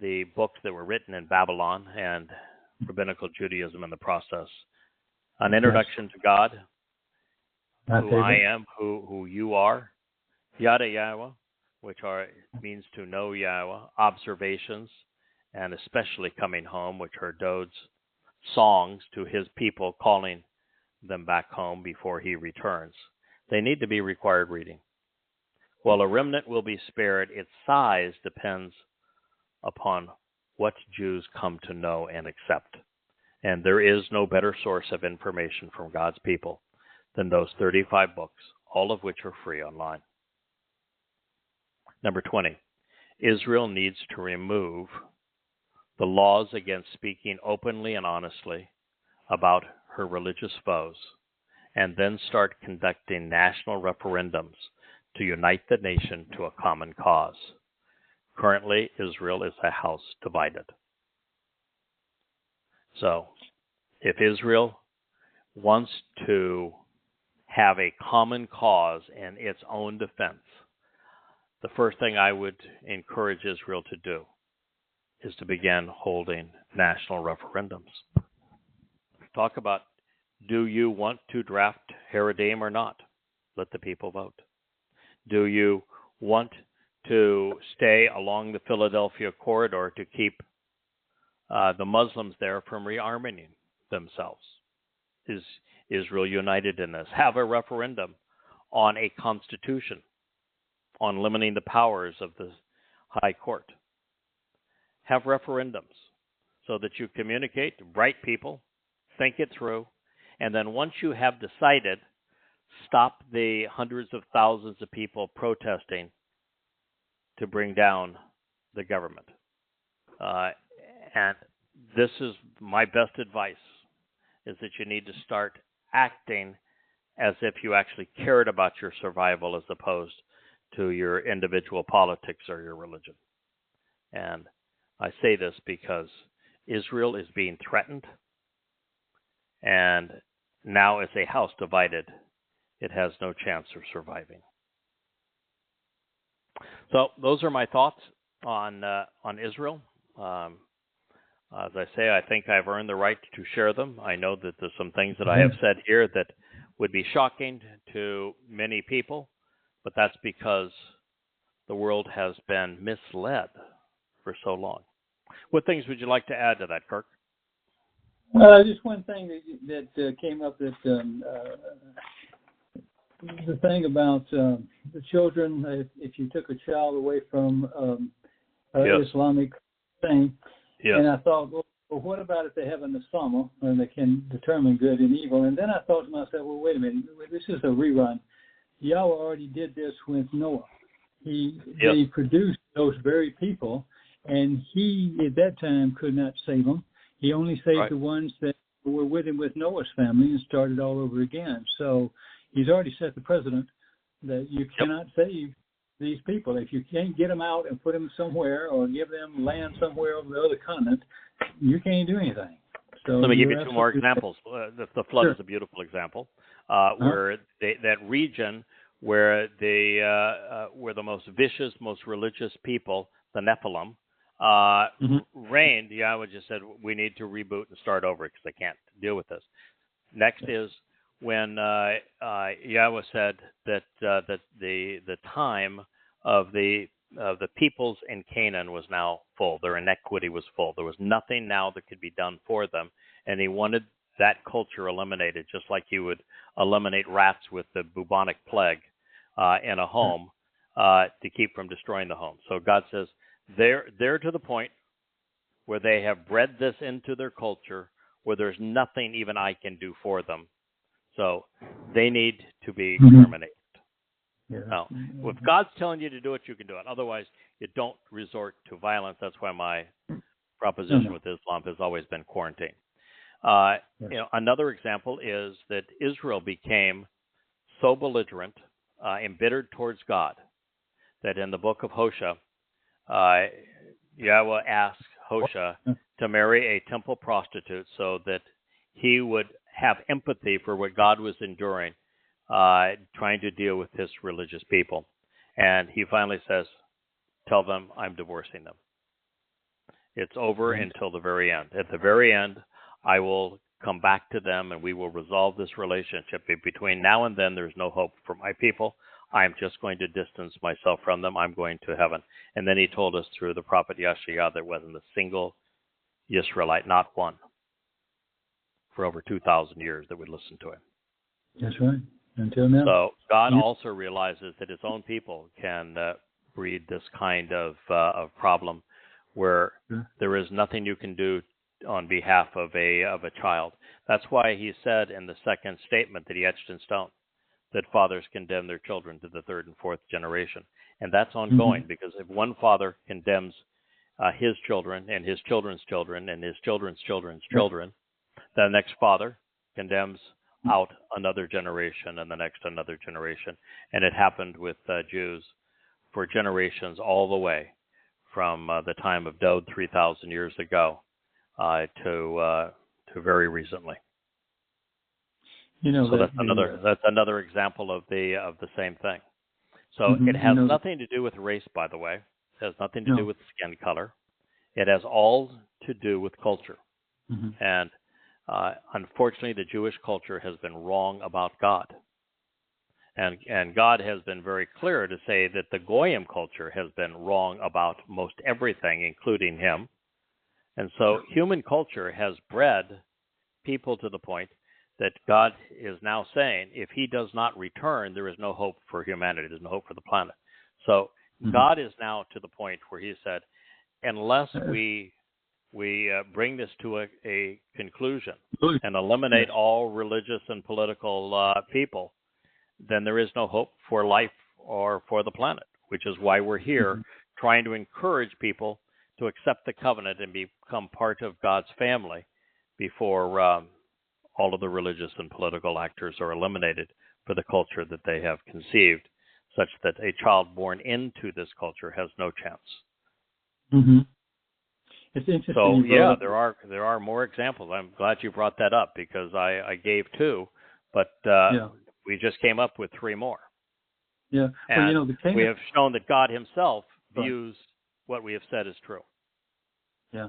the books that were written in Babylon and rabbinical Judaism in the process, an introduction to God, who I am, who you are, Yada Yahowah, which means to know Yahowah, observations, and especially coming home, which are Dode's songs to his people, calling them back home before he returns. They need to be required reading. While a remnant will be spared, its size depends upon what Jews come to know and accept. And there is no better source of information from God's people than those 35 books, all of which are free online. Number 20, Israel needs to remove the laws against speaking openly and honestly about her religious foes, and then start conducting national referendums to unite the nation to a common cause. Currently, Israel is a house divided. So, if Israel wants to have a common cause in its own defense, the first thing I would encourage Israel to do is to begin holding national referendums. Talk about, do you want to draft Haredim or not? Let the people vote. Do you want to stay along the Philadelphia corridor to keep the Muslims there from rearming themselves? Is Israel united in this? Have a referendum on a constitution, on limiting the powers of the High Court. Have referendums so that you communicate to bright people, think it through, and then once you have decided, stop the hundreds of thousands of people protesting to bring down the government. And this is my best advice, is that you need to start acting as if you actually cared about your survival as opposed to your individual politics or your religion. And I say this because Israel is being threatened, and now as a house divided, it has no chance of surviving. So those are my thoughts on Israel. As I say, I think I've earned the right to share them. I know that there's some things that I have said here that would be shocking to many people, but that's because the world has been misled for so long. What things would you like to add to that, Kirk? Just one thing that came up, that the thing about the children, if you took a child away from Yes. Islamic thing, Yes. and I thought, well, what about if they have an Osama and they can determine good and evil? And then I thought to myself, well, wait a minute, this is a rerun. Yahweh already did this with Noah. They produced those very people, and he at that time could not save them. He only saved the ones that were with him with Noah's family and started all over again. So he's already set the precedent that you cannot save these people. If you can't get them out and put them somewhere or give them land somewhere over the other continent, you can't do anything. So let me give you 2 more examples. The flood is a beautiful example, where that region where where the most vicious, most religious people, the Nephilim, reigned. Yahweh just said, we need to reboot and start over because they can't deal with this. Next is when Yahweh said that the time of the peoples in Canaan was now full. Their iniquity was full. There was nothing now that could be done for them, and he wanted that culture eliminated, just like you would eliminate rats with the bubonic plague in a home to keep from destroying the home. So God says they're to the point where they have bred this into their culture, where there's nothing even I can do for them. So they need to be exterminated. Yeah. Now, if God's telling you to do it, you can do it. Otherwise, you don't resort to violence. That's why my proposition with Islam has always been quarantine. Another example is that Israel became so belligerent, embittered towards God, that in the book of Hosea, Yahowah asked Hosea to marry a temple prostitute so that he would have empathy for what God was enduring, trying to deal with his religious people. And he finally says, tell them I'm divorcing them. It's over until the very end. At the very end, I will come back to them and we will resolve this relationship. Between now and then, there's no hope for my people. I'm just going to distance myself from them. I'm going to heaven. And then he told us through the prophet Yeshua there wasn't a single Yisraelite, not one, for over 2,000 years that would listen to him. That's right. Until now. So God also realizes that his own people can breed this kind of problem where there is nothing you can do on behalf of a child. That's why he said in the second statement that he etched in stone that fathers condemn their children to the third and fourth generation. And that's ongoing because if one father condemns his children and his children's children and his children's children's children, the next father condemns out another generation and the next another generation. And it happened with Jews for generations all the way from the time of Dowd 3,000 years ago to very recently. So that's another example of the same thing. So it has nothing to do with race, by the way. It has nothing to do with skin color. It has all to do with culture. And unfortunately, the Jewish culture has been wrong about God. And God has been very clear to say that the Goyim culture has been wrong about most everything, including him. And so human culture has bred people to the point that God is now saying, if he does not return, there is no hope for humanity. There's no hope for the planet. So God is now to the point where he said, unless we bring this to a conclusion and eliminate all religious and political people, then there is no hope for life or for the planet, which is why we're here trying to encourage people to accept the covenant and become part of God's family before all of the religious and political actors are eliminated for the culture that they have conceived, such that a child born into this culture has no chance. It's interesting. So there are more examples. I'm glad you brought that up because I gave two, but we just came up with three more. Yeah, and we have shown that God himself views what we have said as true. Yeah.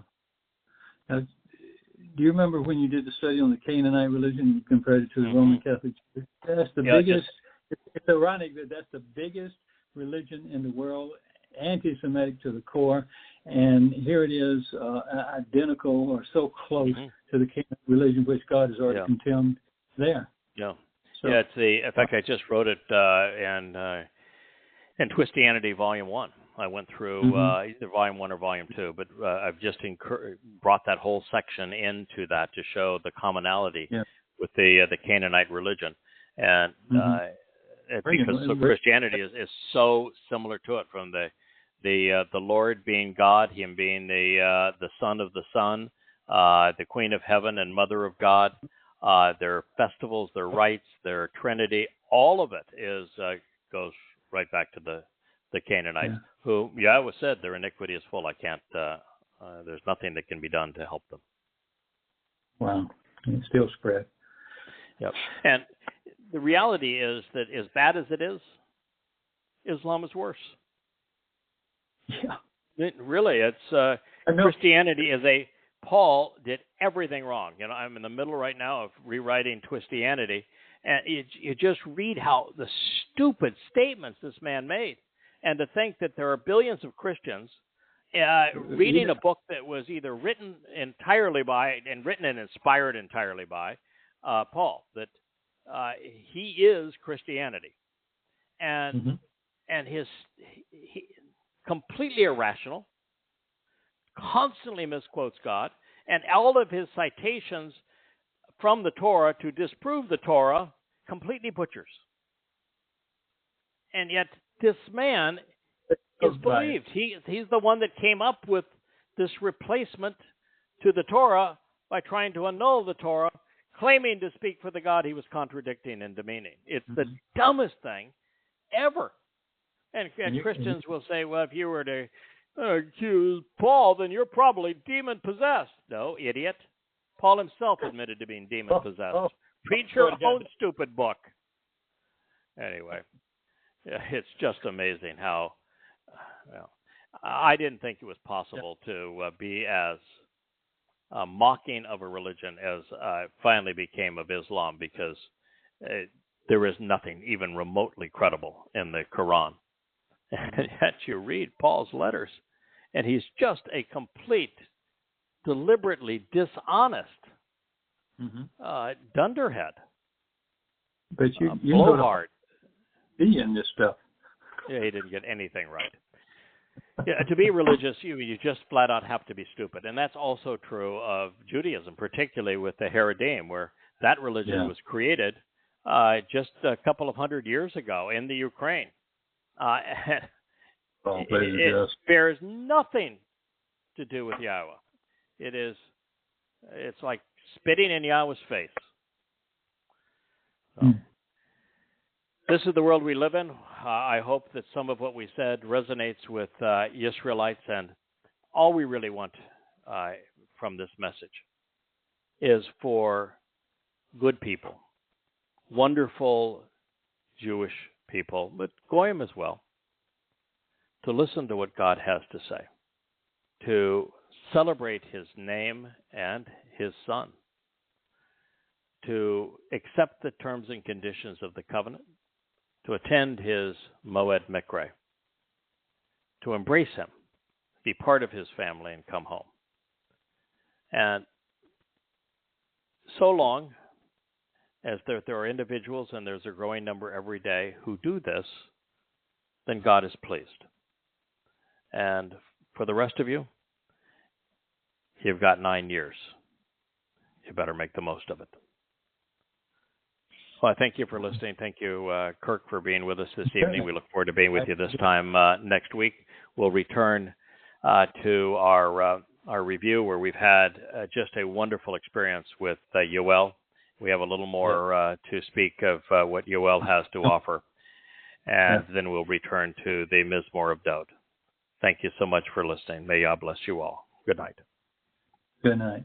Now, do you remember when you did the study on the Canaanite religion, you compared it to the Roman Catholic Church? That's the biggest. It's ironic that that's the biggest religion in the world, anti-Semitic to the core, and here it is, identical or so close to the Canaanite religion, which God has already condemned there. Yeah. So, it's in fact, I just wrote it in Twistianity Volume 1. I went through either Volume 1 or Volume 2, but I've just brought that whole section into that to show the commonality with the Canaanite religion. And because Christianity is so similar to it, from the Lord being God, him being the Son of the Son, the Queen of Heaven and Mother of God, their festivals, their rites, their Trinity, all of it goes right back to the Canaanites, who Yahowah said their iniquity is full. I can't. There's nothing that can be done to help them. Wow, it still spread. Yep. And the reality is that as bad as it is, Islam is worse. Yeah. It's Christianity is Paul did everything wrong. I'm in the middle right now of rewriting Twistianity, and you just read how the stupid statements this man made. And to think that there are billions of Christians reading a book that was either written entirely by and written and inspired entirely by Paul, that he is Christianity, and he completely irrational, constantly misquotes God, and all of his citations from the Torah to disprove the Torah completely butchers. And yet this man is believed. He's the one that came up with this replacement to the Torah by trying to annul the Torah, claiming to speak for the God he was contradicting and demeaning. It's the dumbest thing ever. And Christians will say, well, if you were to accuse Paul, then you're probably demon-possessed. No, idiot. Paul himself admitted to being demon-possessed. Read your own stupid book. Anyway, it's just amazing how, I didn't think it was possible to be as mocking of a religion as finally became of Islam, because there is nothing even remotely credible in the Quran. And yet you read Paul's letters, and he's just a complete, deliberately dishonest dunderhead. But you blowhard. Be in this stuff. Yeah, he didn't get anything right. Yeah, to be religious, you just flat out have to be stupid. And that's also true of Judaism, particularly with the Haredim, where that religion was created just a couple of hundred years ago in the Ukraine. It bears nothing to do with Yahowah. It's like spitting in Yahweh's face. So, this is the world we live in. I hope that some of what we said resonates with Yisraelites, and all we really want from this message is for good people, wonderful Jewish people, but Goyim as well, to listen to what God has to say, to celebrate his name and his son, to accept the terms and conditions of the covenant, to attend his Moed Mikre, to embrace him, be part of his family, and come home. And so long as there are individuals, and there's a growing number every day, who do this, then God is pleased. And for the rest of you, you've got 9 years. You better make the most of it. Well, thank you for listening. Thank you, Kirk, for being with us this evening. We look forward to being with you this time next week. We'll return to our review, where we've had just a wonderful experience with Yoel. We have a little more to speak of what Yoel has to offer. And then we'll return to the Mizmor of Dod. Thank you so much for listening. May Yah bless you all. Good night. Good night.